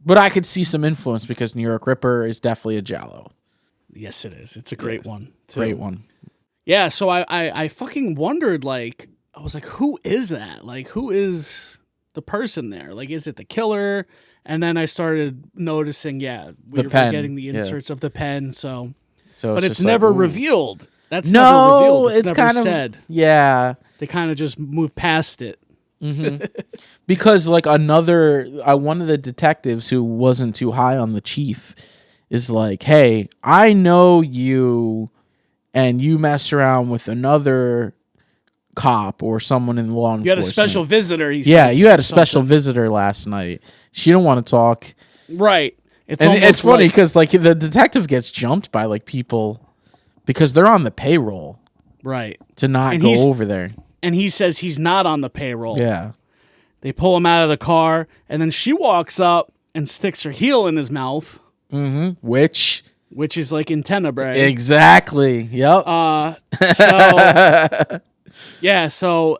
But I could see some influence because New York Ripper is definitely a Giallo. Yes, it is. It's a great one. Too. Great one. Yeah, so I fucking wondered, like, I was like, who is that? Like, who is the person there? Like, is it the killer? And then I started noticing, we're getting the inserts of the pen. So but it's just never like, ooh. revealed. That's No, never revealed. It's never kind of said. Yeah. They kind of just move past it. Because like one of the detectives who wasn't too high on the chief is like, hey, I know you, and you mess around with another cop or someone in law enforcement. You had a special visitor. You had a special visitor last night. She don't want to talk. Right. It's funny because like the detective gets jumped by like people because they're on the payroll. Right. To not go over there. And he says he's not on the payroll. Yeah. They pull him out of the car, and then she walks up and sticks her heel in his mouth. Mm-hmm. Which is like in Tenebrae. Exactly. Yep. So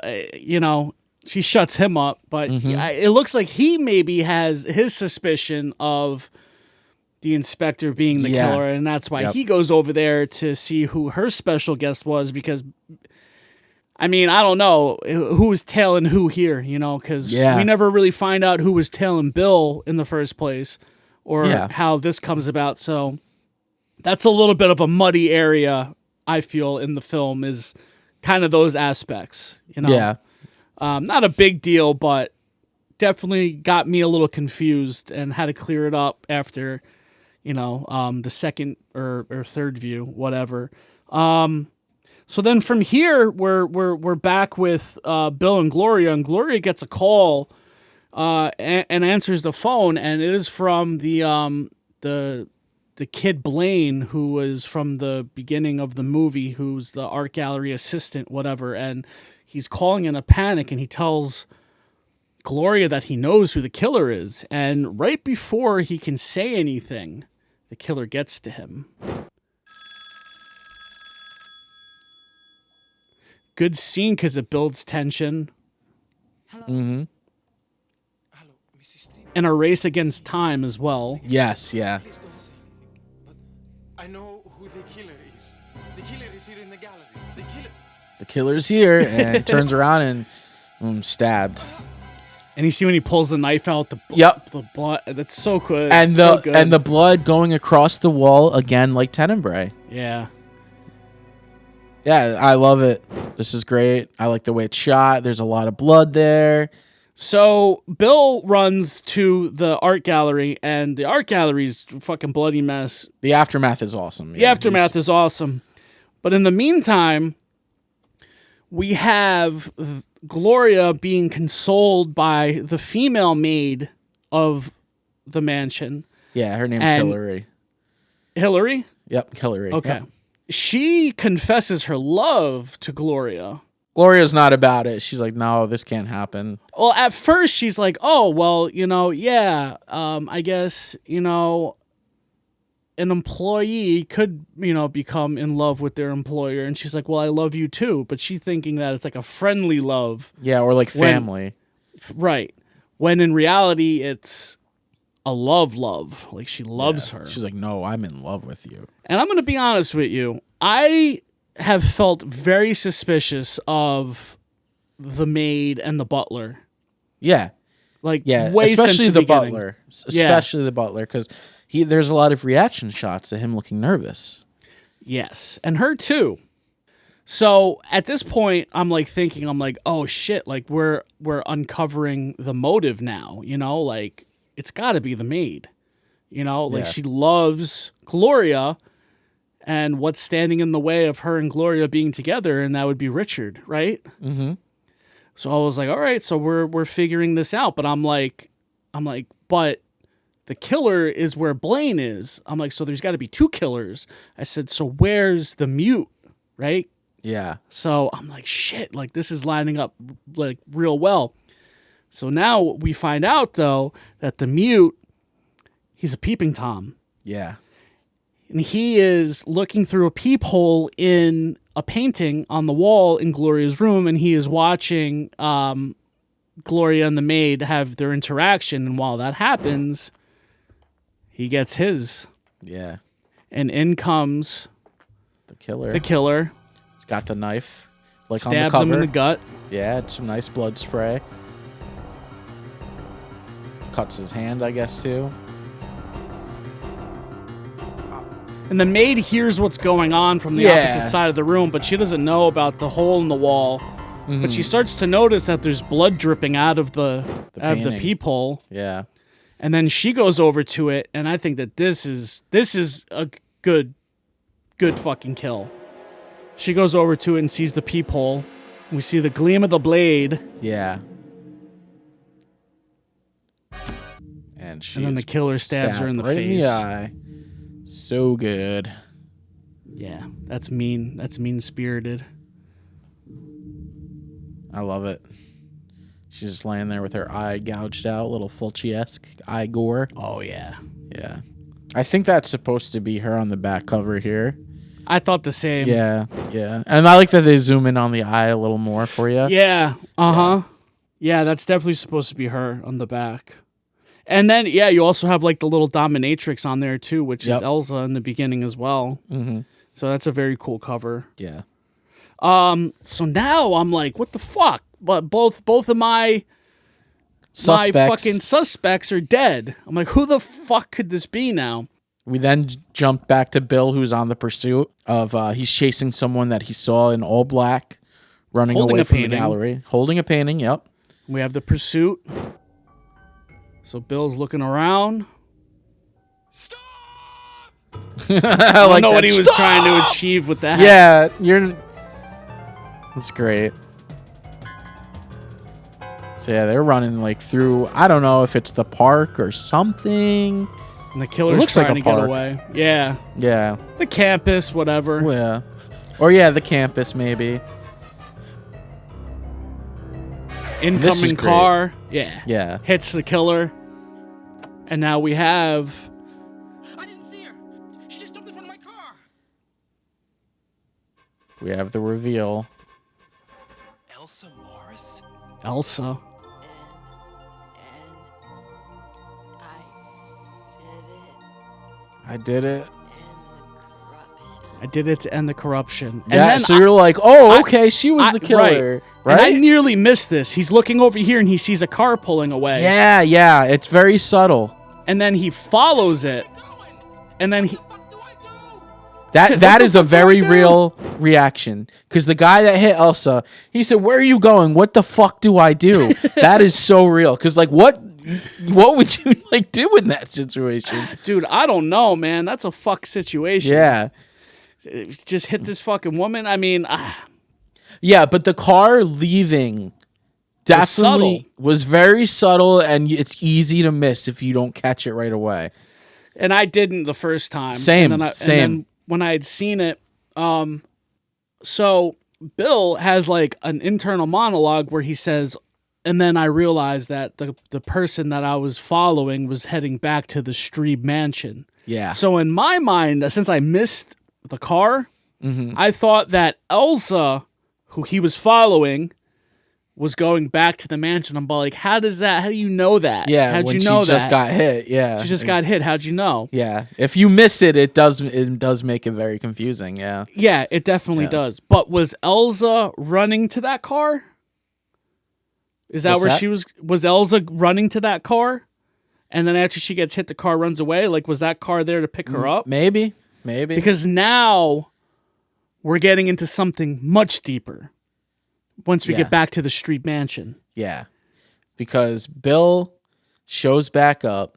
she shuts him up, but it looks like he maybe has his suspicion of the inspector being the killer, and that's why he goes over there to see who her special guest was, because I mean, I don't know who was tailing who here, because we never really find out who was tailing Bill in the first place or how this comes about. So that's a little bit of a muddy area, I feel, in the film, is kind of those aspects, Yeah. Not a big deal, but definitely got me a little confused and had to clear it up after, the second or third view, whatever. So then from here, we're back with Bill and Gloria gets a call and answers the phone, and it is from the kid Blaine, who was from the beginning of the movie, who's the art gallery assistant, whatever, and he's calling in a panic, and he tells Gloria that he knows who the killer is, and right before he can say anything, the killer gets to him. Good scene because it builds tension. Mm-hmm. And a race against time as well. Yes, yeah. I know who the killer is. The killer is here in the gallery. The killer's here, and turns around and stabbed. And you see when he pulls the knife out, the blood. That's so good. And so good. the blood going across the wall again, like Tenebrae. Yeah. Yeah, I love it. This is great. I like the way it's shot. There's a lot of blood there. So Bill runs to the art gallery, and the art gallery's a fucking bloody mess. The aftermath is awesome. The aftermath is awesome. But in the meantime, we have Gloria being consoled by the female maid of the mansion. Yeah, her name's Hillary. Hillary? Yep, Hillary. Okay. Yep. She confesses her love to Gloria. Gloria's not about it. She's like, no, this can't happen. Well, at first she's like, oh, well, I guess, an employee could, become in love with their employer. And she's like, well, I love you too. But she's thinking that it's like a friendly love. Yeah, or like family. Right. When in reality, it's a love. Like she loves her. She's like, no, I'm in love with you. And I'm going to be honest with you. I have felt very suspicious of the maid and the butler. Yeah. Way especially since the beginning. butler. Especially the butler, because there's a lot of reaction shots to him looking nervous. Yes, and her too. So at this point, I'm thinking, oh shit, we're uncovering the motive now. It's got to be the maid. She loves Gloria, and what's standing in the way of her and Gloria being together, and that would be Richard, right? Mm-hmm. So I was like, all right, so we're figuring this out, but I'm like, but the killer is where Blaine is. I'm like, so there's got to be two killers. I said, so where's the mute, right? Yeah. So I'm like, shit, this is lining up real well. So now we find out though that the mute, he's a peeping Tom. Yeah. And he is looking through a peephole in a painting on the wall in Gloria's room, and he is watching Gloria and the maid have their interaction. And while that happens, he gets his. Yeah. And in comes the killer. He's got the knife. Like stabs on the cover. him in the gut. Yeah, some nice blood spray. Cuts his hand, I guess, too. And the maid hears what's going on from the opposite side of the room, but she doesn't know about the hole in the wall. Mm-hmm. But she starts to notice that there's blood dripping out of the peephole. Yeah. And then she goes over to it, and I think that this is a good fucking kill. She goes over to it and sees the peephole. We see the gleam of the blade. Yeah. And then the killer stabs her in the right face. In the eye. So good. Yeah, that's mean. That's mean-spirited. I love it. She's just laying there with her eye gouged out, a little Fulci-esque eye gore. Oh, yeah. Yeah. I think that's supposed to be her on the back cover here. I thought the same. Yeah, yeah. And I like that they zoom in on the eye a little more for you. Yeah, Yeah, that's definitely supposed to be her on the back. And then, yeah, you also have like the little dominatrix on there too, which is Elsa in the beginning as well. Mm-hmm. So that's a very cool cover. Yeah. So now I'm like, what the fuck? But both of my fucking suspects are dead. I'm like, who the fuck could this be now? We then jump back to Bill, who's on the pursuit of he's chasing someone that he saw in all black, running away from the gallery, holding a painting. Yep. We have the pursuit. So Bill's looking around. Stop! I don't know what he was trying to achieve with that. Yeah, that's great. So yeah, they're running like through, I don't know if it's the park or something. And the killer's trying to get away. Yeah. Yeah. The campus, whatever. Yeah. Or yeah, the campus maybe. Incoming car. Yeah. Yeah. Hits the killer. And now we have... I didn't see her. She just jumped in front of my car. We have the reveal. Elsa Morris? Elsa. I did it. I did it to end the corruption. And yeah, then so you're like, oh, okay, she was the killer. Right? And I nearly missed this. He's looking over here and he sees a car pulling away. Yeah, it's very subtle. And then he follows it. And then he... That is a very real reaction. Because the guy that hit Elsa, he said, where are you going? What the fuck do I do? That is so real. Because, like, what would you, like, do in that situation? Dude, I don't know, man. That's a fuck situation. Yeah. Just hit this fucking woman. I mean... Yeah, but the car leaving definitely was very subtle, and it's easy to miss if you don't catch it right away. And I didn't the first time. Same. And then when I had seen it, so Bill has like an internal monologue where he says, and then I realized that the person that I was following was heading back to the Strebe mansion. Yeah. So in my mind, since I missed the car, I thought that Elsa, who he was following, was going back to the mansion. I'm like, how do you know that? Yeah, how'd when you know she just got hit. Yeah, she just got hit. How'd you know? Yeah, if you miss it, it does make it very confusing. Yeah, yeah, it definitely does. But was Elsa running to that car? Is that where she was? Was Elsa running to that car? And then after she gets hit, the car runs away? Like, was that car there to pick her up? Maybe. Because now we're getting into something much deeper once we get back to the Strebe mansion. Yeah. Because Bill shows back up.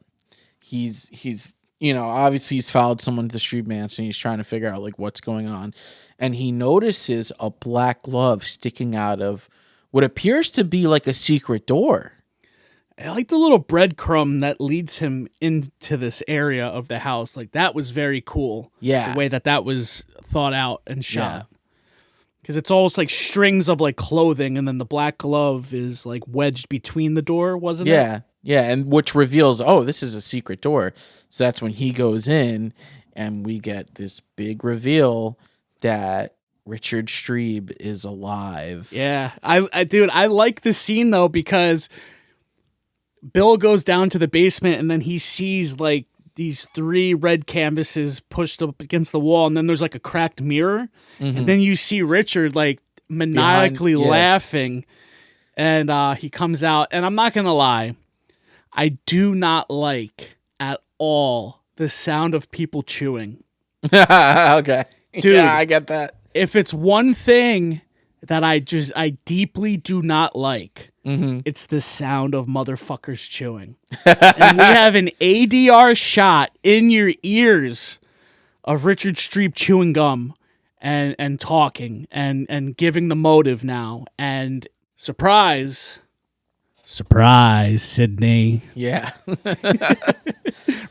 He's obviously he's followed someone to the Strebe mansion. He's trying to figure out, like, what's going on. And he notices a black glove sticking out of what appears to be like a secret door. I like the little breadcrumb that leads him into this area of the house. Like, that was very cool. Yeah. The way that was thought out and shot. Because it's almost like strings of, like, clothing, and then the black glove is, like, wedged between the door, wasn't it? Yeah, and which reveals, oh, this is a secret door. So that's when he goes in, and we get this big reveal that Richard Strebe is alive. Yeah, dude, I like the scene though because Bill goes down to the basement and then he sees like these 3 red canvases pushed up against the wall, and then there's like a cracked mirror, and then you see Richard like maniacally laughing, and he comes out, and I'm not gonna lie, I do not like at all the sound of people chewing. Okay. Dude, yeah, I get that. If it's one thing that I deeply do not like, it's the sound of motherfuckers chewing. And we have an ADR shot in your ears of Richard Strebe chewing gum and talking and giving the motive now. And surprise, Sydney. Yeah.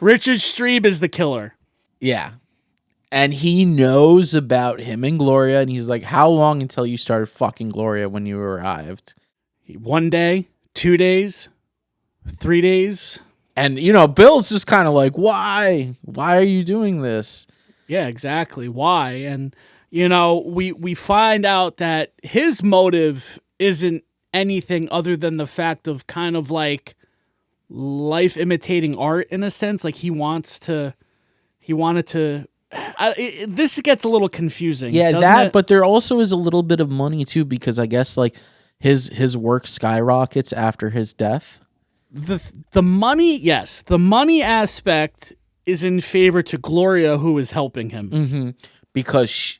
Richard Strebe is the killer. Yeah. And he knows about him and Gloria, and he's like, how long until you started fucking Gloria when you arrived? 1 day, 2 days, 3 days. And, Bill's just kind of like, why? Why are you doing this? Yeah, exactly. Why? And, we find out that his motive isn't anything other than the fact of kind of like life imitating art in a sense. Like he wanted to, this gets a little confusing. Yeah, it? But there also is a little bit of money too, because I guess like his work skyrockets after his death. The money, yes, the money aspect is in favor to Gloria, who is helping him, because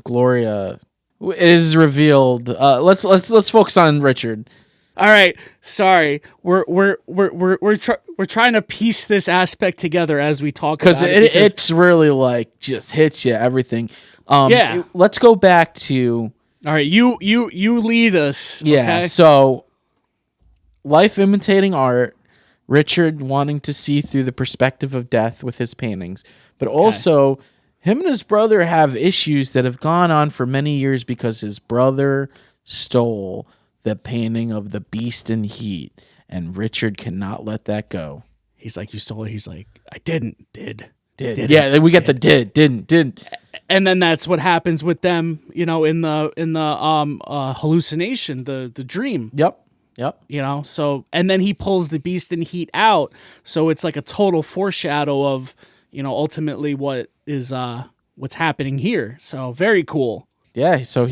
Gloria, it is revealed. Let's focus on Richard. All right, sorry, we're trying to piece this aspect together as we talk about it, because it's really like just hits you everything. Yeah, let's go back to. All right, you lead us. Yeah, okay? So life imitating art, Richard wanting to see through the perspective of death with his paintings, but also him and his brother have issues that have gone on for many years because his brother stole the painting of the Beast in Heat, and Richard cannot let that go. He's like, you stole it. He's like, I didn't. Did. Yeah, we get the didn't. And then that's what happens with them, in the hallucination, the dream. Yep. So, and then he pulls the Beast in Heat out, so it's like a total foreshadow of, ultimately what is what's happening here. So very cool. Yeah, so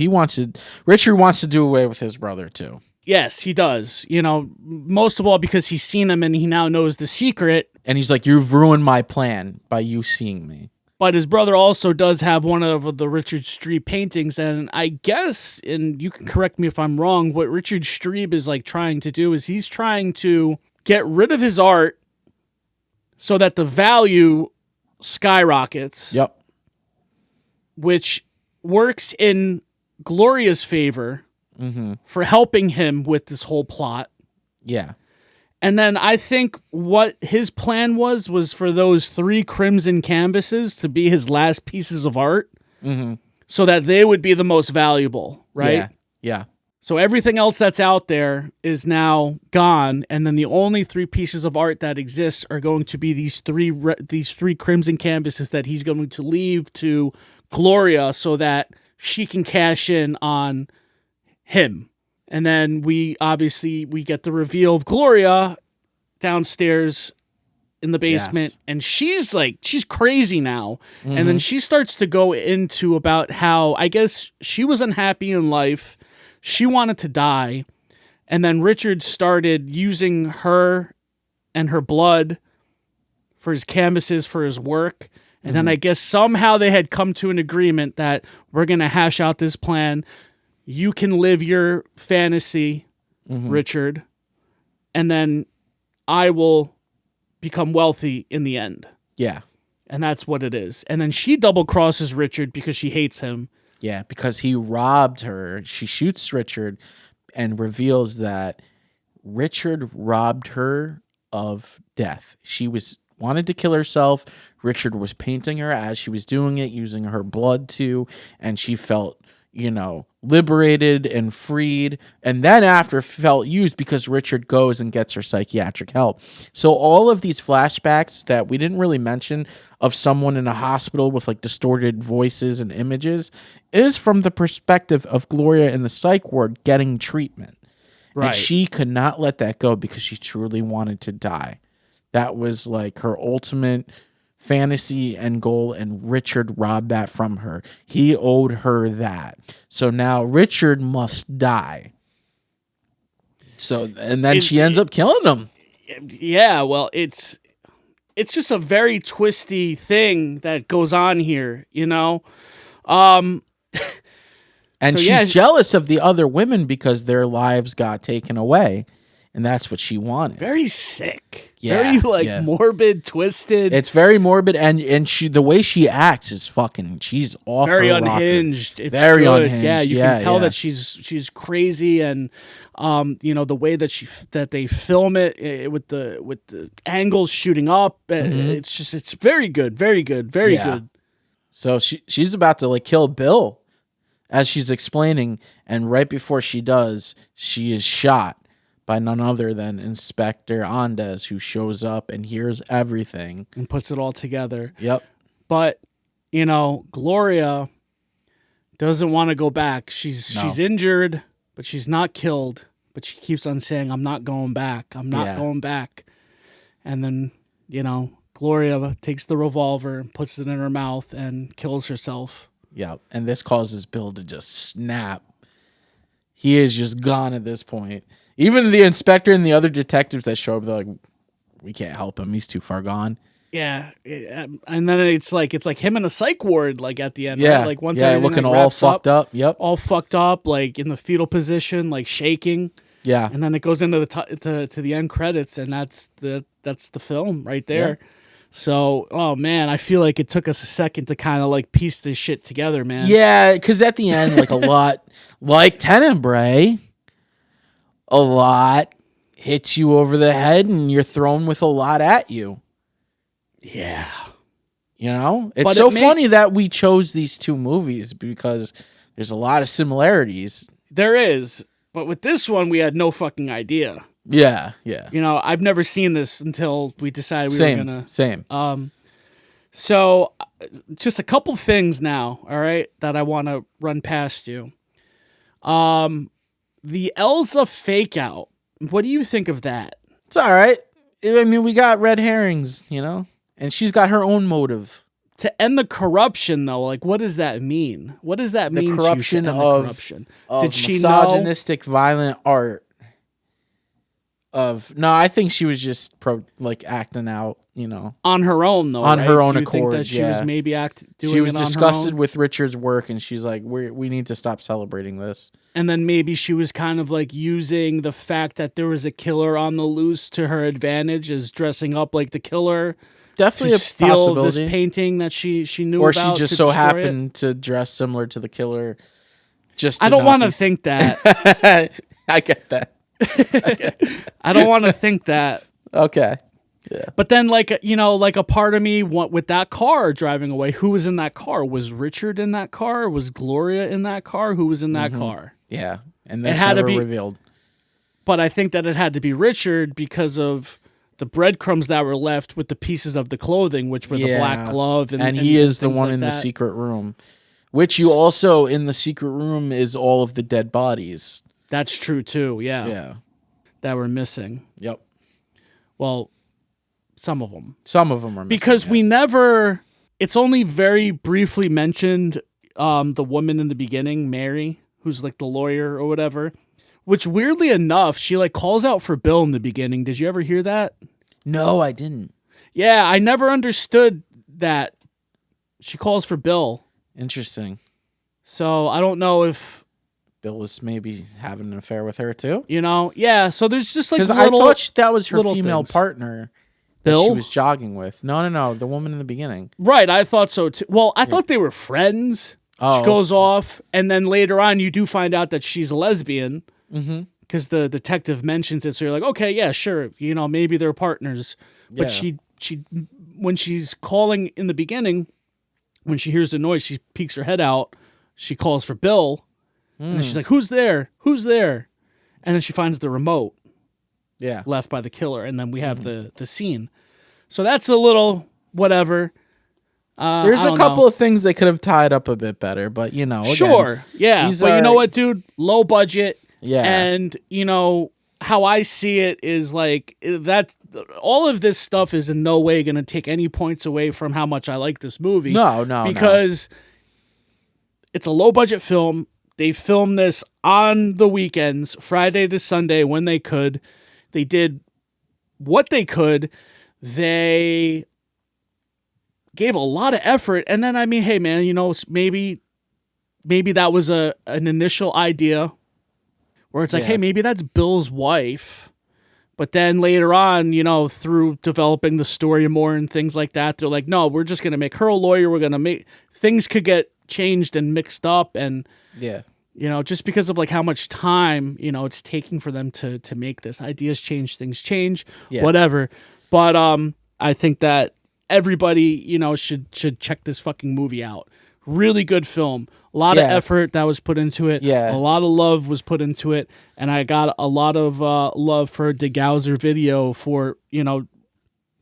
Richard wants to do away with his brother too. Yes, he does. Most of all because he's seen him and he now knows the secret. And he's like, you've ruined my plan by you seeing me. But his brother also does have one of the Richard Strebe paintings, and I guess, and you can correct me if I'm wrong, what Richard Strebe is like trying to do is he's trying to get rid of his art so that the value skyrockets. Yep. Which works in Gloria's favor for helping him with this whole plot. Yeah. And then I think what his plan was for those 3 crimson canvases to be his last pieces of art so that they would be the most valuable, right? Yeah. So everything else that's out there is now gone, and then the only 3 pieces of art that exist are going to be these 3 crimson canvases that he's going to leave to Gloria so that she can cash in on him. And then we get the reveal of Gloria downstairs in the basement, and she's crazy now. And then she starts to go into about how, I guess, she was unhappy in life. She wanted to die. And then Richard started using her and her blood for his canvases, for his work. And then I guess somehow they had come to an agreement that we're going to hash out this plan. You can live your fantasy, Richard, and then I will become wealthy in the end. Yeah. And that's what it is. And then she double crosses Richard because she hates him. Yeah, because he robbed her. She shoots Richard and reveals that Richard robbed her of death. She wanted to kill herself. Richard was painting her as she was doing it, using her blood too, and she felt liberated and freed, and then after felt used because Richard goes and gets her psychiatric help. So all of these flashbacks that we didn't really mention of someone in a hospital with like distorted voices and images is from the perspective of Gloria in the psych ward getting treatment. Right. And she could not let that go because she truly wanted to die. That was like her ultimate fantasy and goal, and Richard robbed that from her. He owed her that. So now Richard must die. So, and then she ends up killing him. Yeah, well, it's just a very twisty thing that goes on here, And so she's jealous of the other women because their lives got taken away. And that's what she wanted. Very sick. Yeah, very morbid, twisted. It's very morbid, and she, the way she acts is fucking. She's off. Very her rocker. Unhinged. It's very good. Unhinged. Yeah, you can tell that she's crazy, and the way that they film it with the angles shooting up. It's very good, very good, very good. So she's about to like kill Bill, as she's explaining, and right before she does, she is shot by none other than Inspector Andes, who shows up and hears everything. And puts it all together. Yep. But, Gloria doesn't want to go back. She's injured, but she's not killed. But she keeps on saying, I'm not going back. I'm not going back. And then, Gloria takes the revolver and puts it in her mouth and kills herself. Yep. And this causes Bill to just snap. He is just gone at this point. Even the inspector and the other detectives that show up, they're like, we can't help him. He's too far gone. Yeah. And then it's like him in a psych ward, like at the end. Yeah. Right? Like once looking all fucked up. Yep. All fucked up, like in the fetal position, like shaking. Yeah. And then it goes into to the end credits, and that's the film right there. Yeah. So, oh man, I feel like it took us a second to kind of like piece this shit together, man. Yeah, because at the end, like a lot, like Tenebrae, a lot hits you over the head and you're thrown with a lot at you. Yeah. It's so funny that we chose these two movies because there's a lot of similarities. There is. But with this one, we had no fucking idea. Yeah. I've never seen this until we decided we were going to. Same. So just a couple things now, all right, that I want to run past you. The Elsa fake out. What do you think of that? It's all right. I mean, we got red herrings, and she's got her own motive. To end the corruption, though, like, what does that mean? What does that mean? The corruption of Did she misogynistic, violent art. No, I think she was just acting out, on her own, though. On her own Do you accord. Think that she was maybe doing She was it on disgusted her own? with Richard's work, and she's like, "We need to stop celebrating this." And then maybe she was kind of like using the fact that there was a killer on the loose to her advantage, as dressing up like the killer. Definitely a steal possibility. This painting that she knew or about, she just so happened to dress similar to the killer. I don't want to think that. I get that. I don't want to think that. Okay. Yeah. But then, like a part of me with that car driving away. Who was in that car? Was Richard in that car? Was Gloria in that car? Who was in that car? Yeah, and that's never revealed. But I think that it had to be Richard because of the breadcrumbs that were left with the pieces of the clothing, which were the black glove, and he is the one in the secret room, which you also in the secret room is all of the dead bodies. That's true too. Yeah. Yeah. That were missing. Yep. Well, some of them. Some of them are missing. Because we never. It's only very briefly mentioned. The woman in the beginning, Mary, who's like the lawyer or whatever. Which weirdly enough, she like calls out for Bill in the beginning. Did you ever hear that? No, I didn't. Yeah, I never understood that. She calls for Bill. Interesting. So I don't know if Bill was maybe having an affair with her too. Yeah. So there's just like because I thought that was her female things. Partner. Bill, that she was jogging with. No, the woman in the beginning. Right, I thought so too. Well, I thought they were friends. Oh. She goes off, and then later on, you do find out that she's a lesbian. Because the detective mentions it, so you're like, okay, yeah, sure, maybe they're partners. But she when she's calling in the beginning, when she hears the noise, she peeks her head out. She calls for Bill, And then she's like, who's there? Who's there? And then she finds the remote Yeah. left by the killer. And then we have the scene. So that's a little whatever. There's a couple of things they could have tied up a bit better, but again, sure. Yeah. But you know what, dude? Low budget. Yeah. And, how I see it is like that. All of this stuff is in no way going to take any points away from how much I like this movie. No. Because it's a low budget film. They filmed this on the weekends, Friday to Sunday when they could. They did what they could. They gave a lot of effort. And then, hey, man, maybe that was an initial idea where it's like, hey, maybe that's Bill's wife. But then later on, through developing the story more and things like that, they're like, no, we're just going to make her a lawyer. We're going to make things could get changed and mixed up. And, just because of like how much time, it's taking for them to make this. Ideas change, things change, whatever. But I think that everybody, should check this fucking movie out. Really good film. A lot of effort that was put into it. Yeah. A lot of love was put into it. And I got a lot of love for Degauser Video for,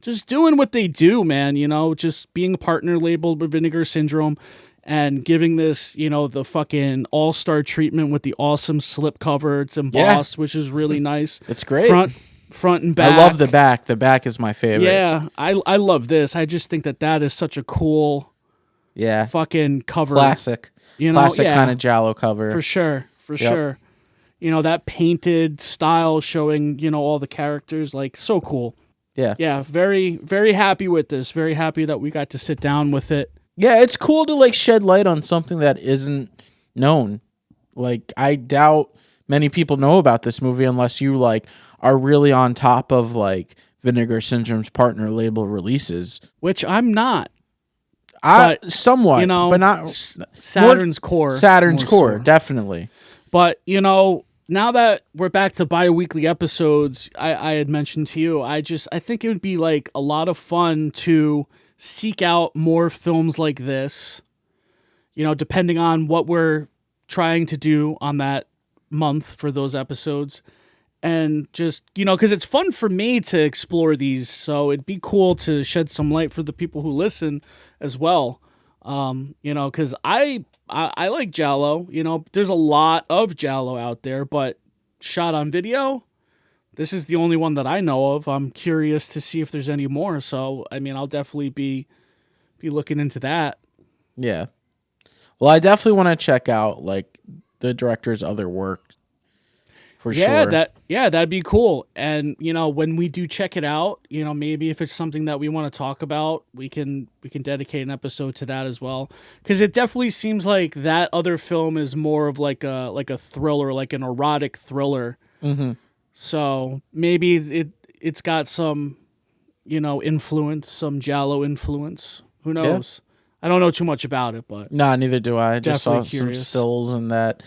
just doing what they do, man. Just being a partner labeled with Vinegar Syndrome and giving this, the fucking all-star treatment with the awesome slipcover. It's embossed, which is really nice. It's great. Front and back. I love the back. The back is my favorite. Yeah, I love this. I just think that is such a cool fucking cover. Classic. Classic kind of Giallo cover. For sure. Sure. That painted style showing, all the characters, like so cool. Yeah. Yeah, very, very happy with this. Very happy that we got to sit down with it. Yeah, it's cool to like shed light on something that isn't known. Like, I doubt many people know about this movie unless you like are really on top of like Vinegar Syndrome's partner label releases. Which I'm not. Somewhat, but not Saturn's core. Saturn's core, definitely. But, now that we're back to bi-weekly episodes, I had mentioned to you, I think it would be like a lot of fun to seek out more films like this, depending on what we're trying to do on that month for those episodes. And just, because it's fun for me to explore these. So it'd be cool to shed some light for the people who listen as well. Because I like Giallo. There's a lot of Giallo out there, but shot on video, this is the only one that I know of. I'm curious to see if there's any more. So, I'll definitely be looking into that. Yeah. Well, I definitely want to check out like the director's other work. For sure. That'd be cool. And when we do check it out, maybe if it's something that we want to talk about, we can dedicate an episode to that as well. Because it definitely seems like that other film is more of like a thriller, like an erotic thriller. Mm-hmm. So maybe it's got some influence, some Giallo influence. Who knows? I don't know too much about it, but neither do I. Just saw curious. Some stills and that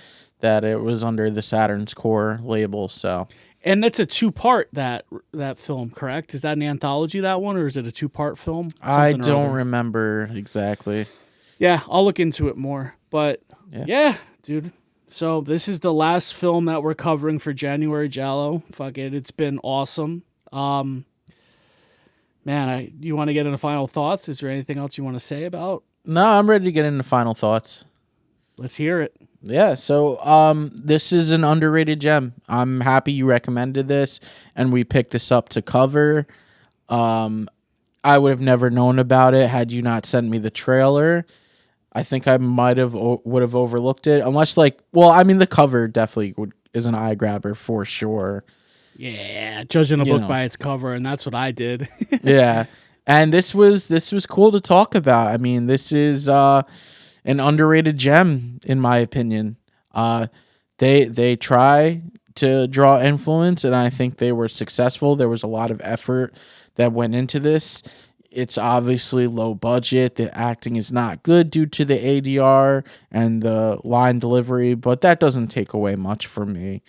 it was under the Saturn's core label. So, and it's a 2-part that film, correct? Is that an anthology, that one, or is it a 2-part film? I don't remember exactly. Yeah, I'll look into it more. But yeah, dude. So this is the last film that we're covering for January Giallo. Fuck it, it's been awesome. Man, you want to get into final thoughts? Is there anything else you want to say about? No, I'm ready to get into final thoughts. Let's hear it. Yeah, so this is an underrated gem. I'm happy you recommended this, and we picked this up to cover. I would have never known about it had you not sent me the trailer. I think I would have overlooked it, unless the cover definitely is an eye grabber for sure. Yeah, judging a book by its cover, and that's what I did. Yeah, and this was cool to talk about. This is an underrated gem, in my opinion. They try to draw influence, and I think they were successful. There was a lot of effort that went into this. It's obviously low budget. The acting is not good due to the ADR and the line delivery, but that doesn't take away much from me.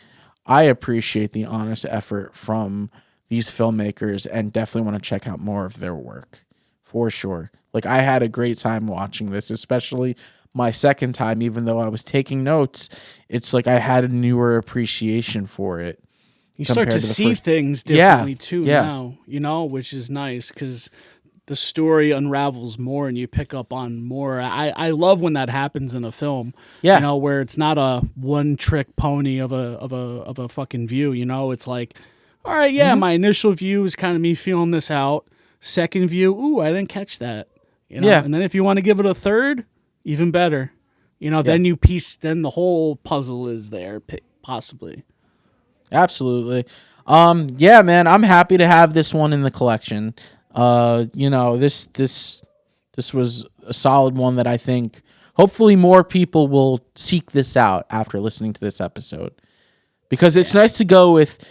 I appreciate the honest effort from these filmmakers and definitely want to check out more of their work, for sure. I had a great time watching this, especially my second time, even though I was taking notes, it's like I had a newer appreciation for it. You start to the see first. things differently too Yeah. now, you know, which is nice because the story unravels more and you pick up on more. I love when that happens in a film. Yeah. You know, where it's not a one trick pony of a fucking view, you know, it's like, all right, yeah, my initial view is kind of me feeling this out. Second view, ooh, I didn't catch that. You know, Yeah. and then if you want to give it a third, even better. You know, then then the whole puzzle is there, possibly. Absolutely. Yeah, man, I'm happy to have this one in the collection. You know, this was a solid one that I think hopefully more people will seek this out after listening to this episode. Because it's nice to go with,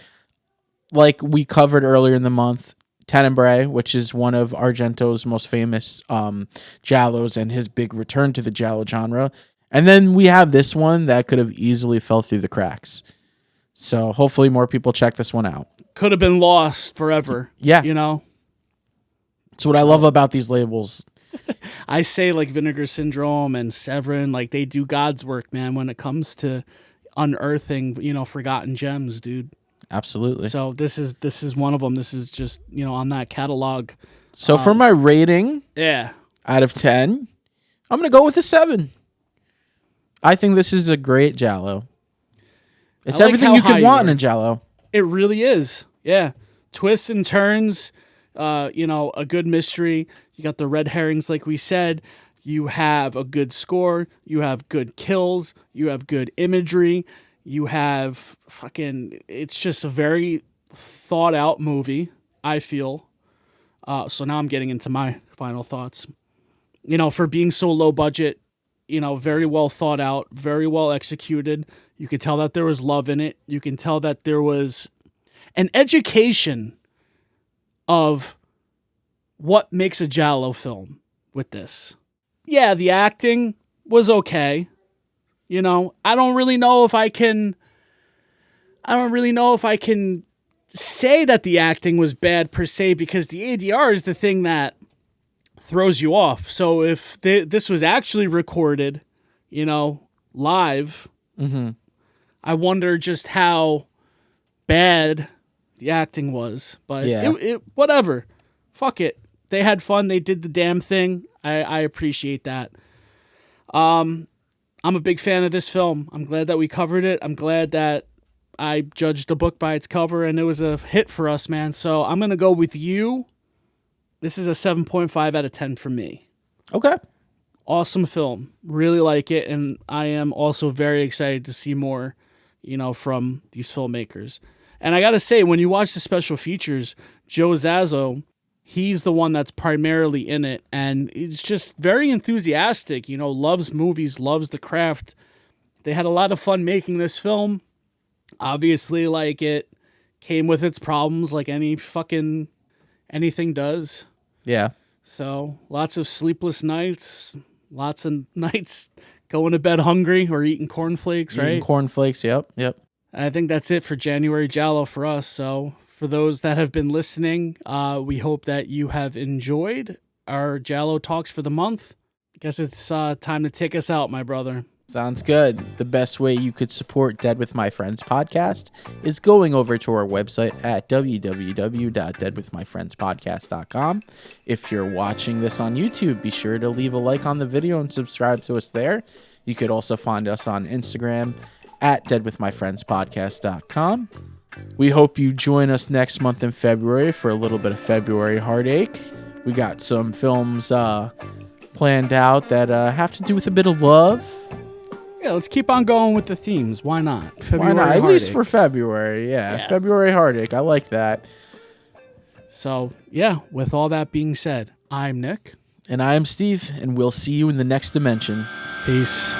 like we covered earlier in the month, Tenebrae, which is one of Argento's most famous giallos and his big return to the giallo genre. And then we have this one that could have easily fell through the cracks. So hopefully more people check this one out. Could have been lost forever. Yeah. You know? That's what I love about these labels. I say like Vinegar Syndrome and Severin, like they do God's work, man, when it comes to unearthing, you know, forgotten gems, dude. Absolutely. So this is one of them. This is just, you know, on that catalog. So for my rating out of 10, I'm going to go with a 7. I think this is a great giallo. It's like everything how you could high want you in a giallo. It really is. Yeah. Twists and turns, you know, a good mystery. You got the red herrings, like we said. You have a good score. You have good kills. You have good imagery. You have it's just a very thought out movie, I feel. So now I'm getting into my final thoughts. You know, for being so low budget, you know, very well thought out, very well executed. You could tell that there was love in it. You can tell that there was an education of what makes a giallo film with this. Yeah, the acting was okay. You know, I don't really know if I can say that the acting was bad per se, because the ADR is the thing that throws you off. So if this was actually recorded, you know, live, I wonder just how bad the acting was. But it whatever. Fuck it. They had fun. They did the damn thing. I appreciate that. I'm a big fan of this film. I'm glad that we covered it. I'm glad that I judged the book by its cover, and it was a hit for us, man. So I'm going to go with you. This is a 7.5 out of 10 for me. Okay. Awesome film. Really like it, and I am also very excited to see more, you know, from these filmmakers. And I got to say, when you watch the special features, Joe Zaso, he's the one that's primarily in it, and he's just very enthusiastic, you know, loves movies, loves the craft. They had a lot of fun making this film. Obviously, like, it came with its problems, like anything does. Yeah. So lots of sleepless nights, lots of nights going to bed hungry or eating cornflakes, right? Eating cornflakes, yep. I think that's it for January Giallo for us. So for those that have been listening, we hope that you have enjoyed our Giallo talks for the month. I guess it's time to take us out, my brother. Sounds good. The best way you could support Dead With My Friends podcast is going over to our website at www.deadwithmyfriendspodcast.com. If you're watching this on YouTube, be sure to leave a like on the video and subscribe to us there. You could also find us on Instagram at deadwithmyfriendspodcast.com. We hope you join us next month in February for a little bit of February heartache. We got some films planned out that have to do with a bit of love. Yeah, let's keep on going with the themes. Why not? Why not? At least for February. Yeah, February heartache. I like that. So, yeah, with all that being said, I'm Nick. And I am Steve, and we'll see you in the next dimension. Peace.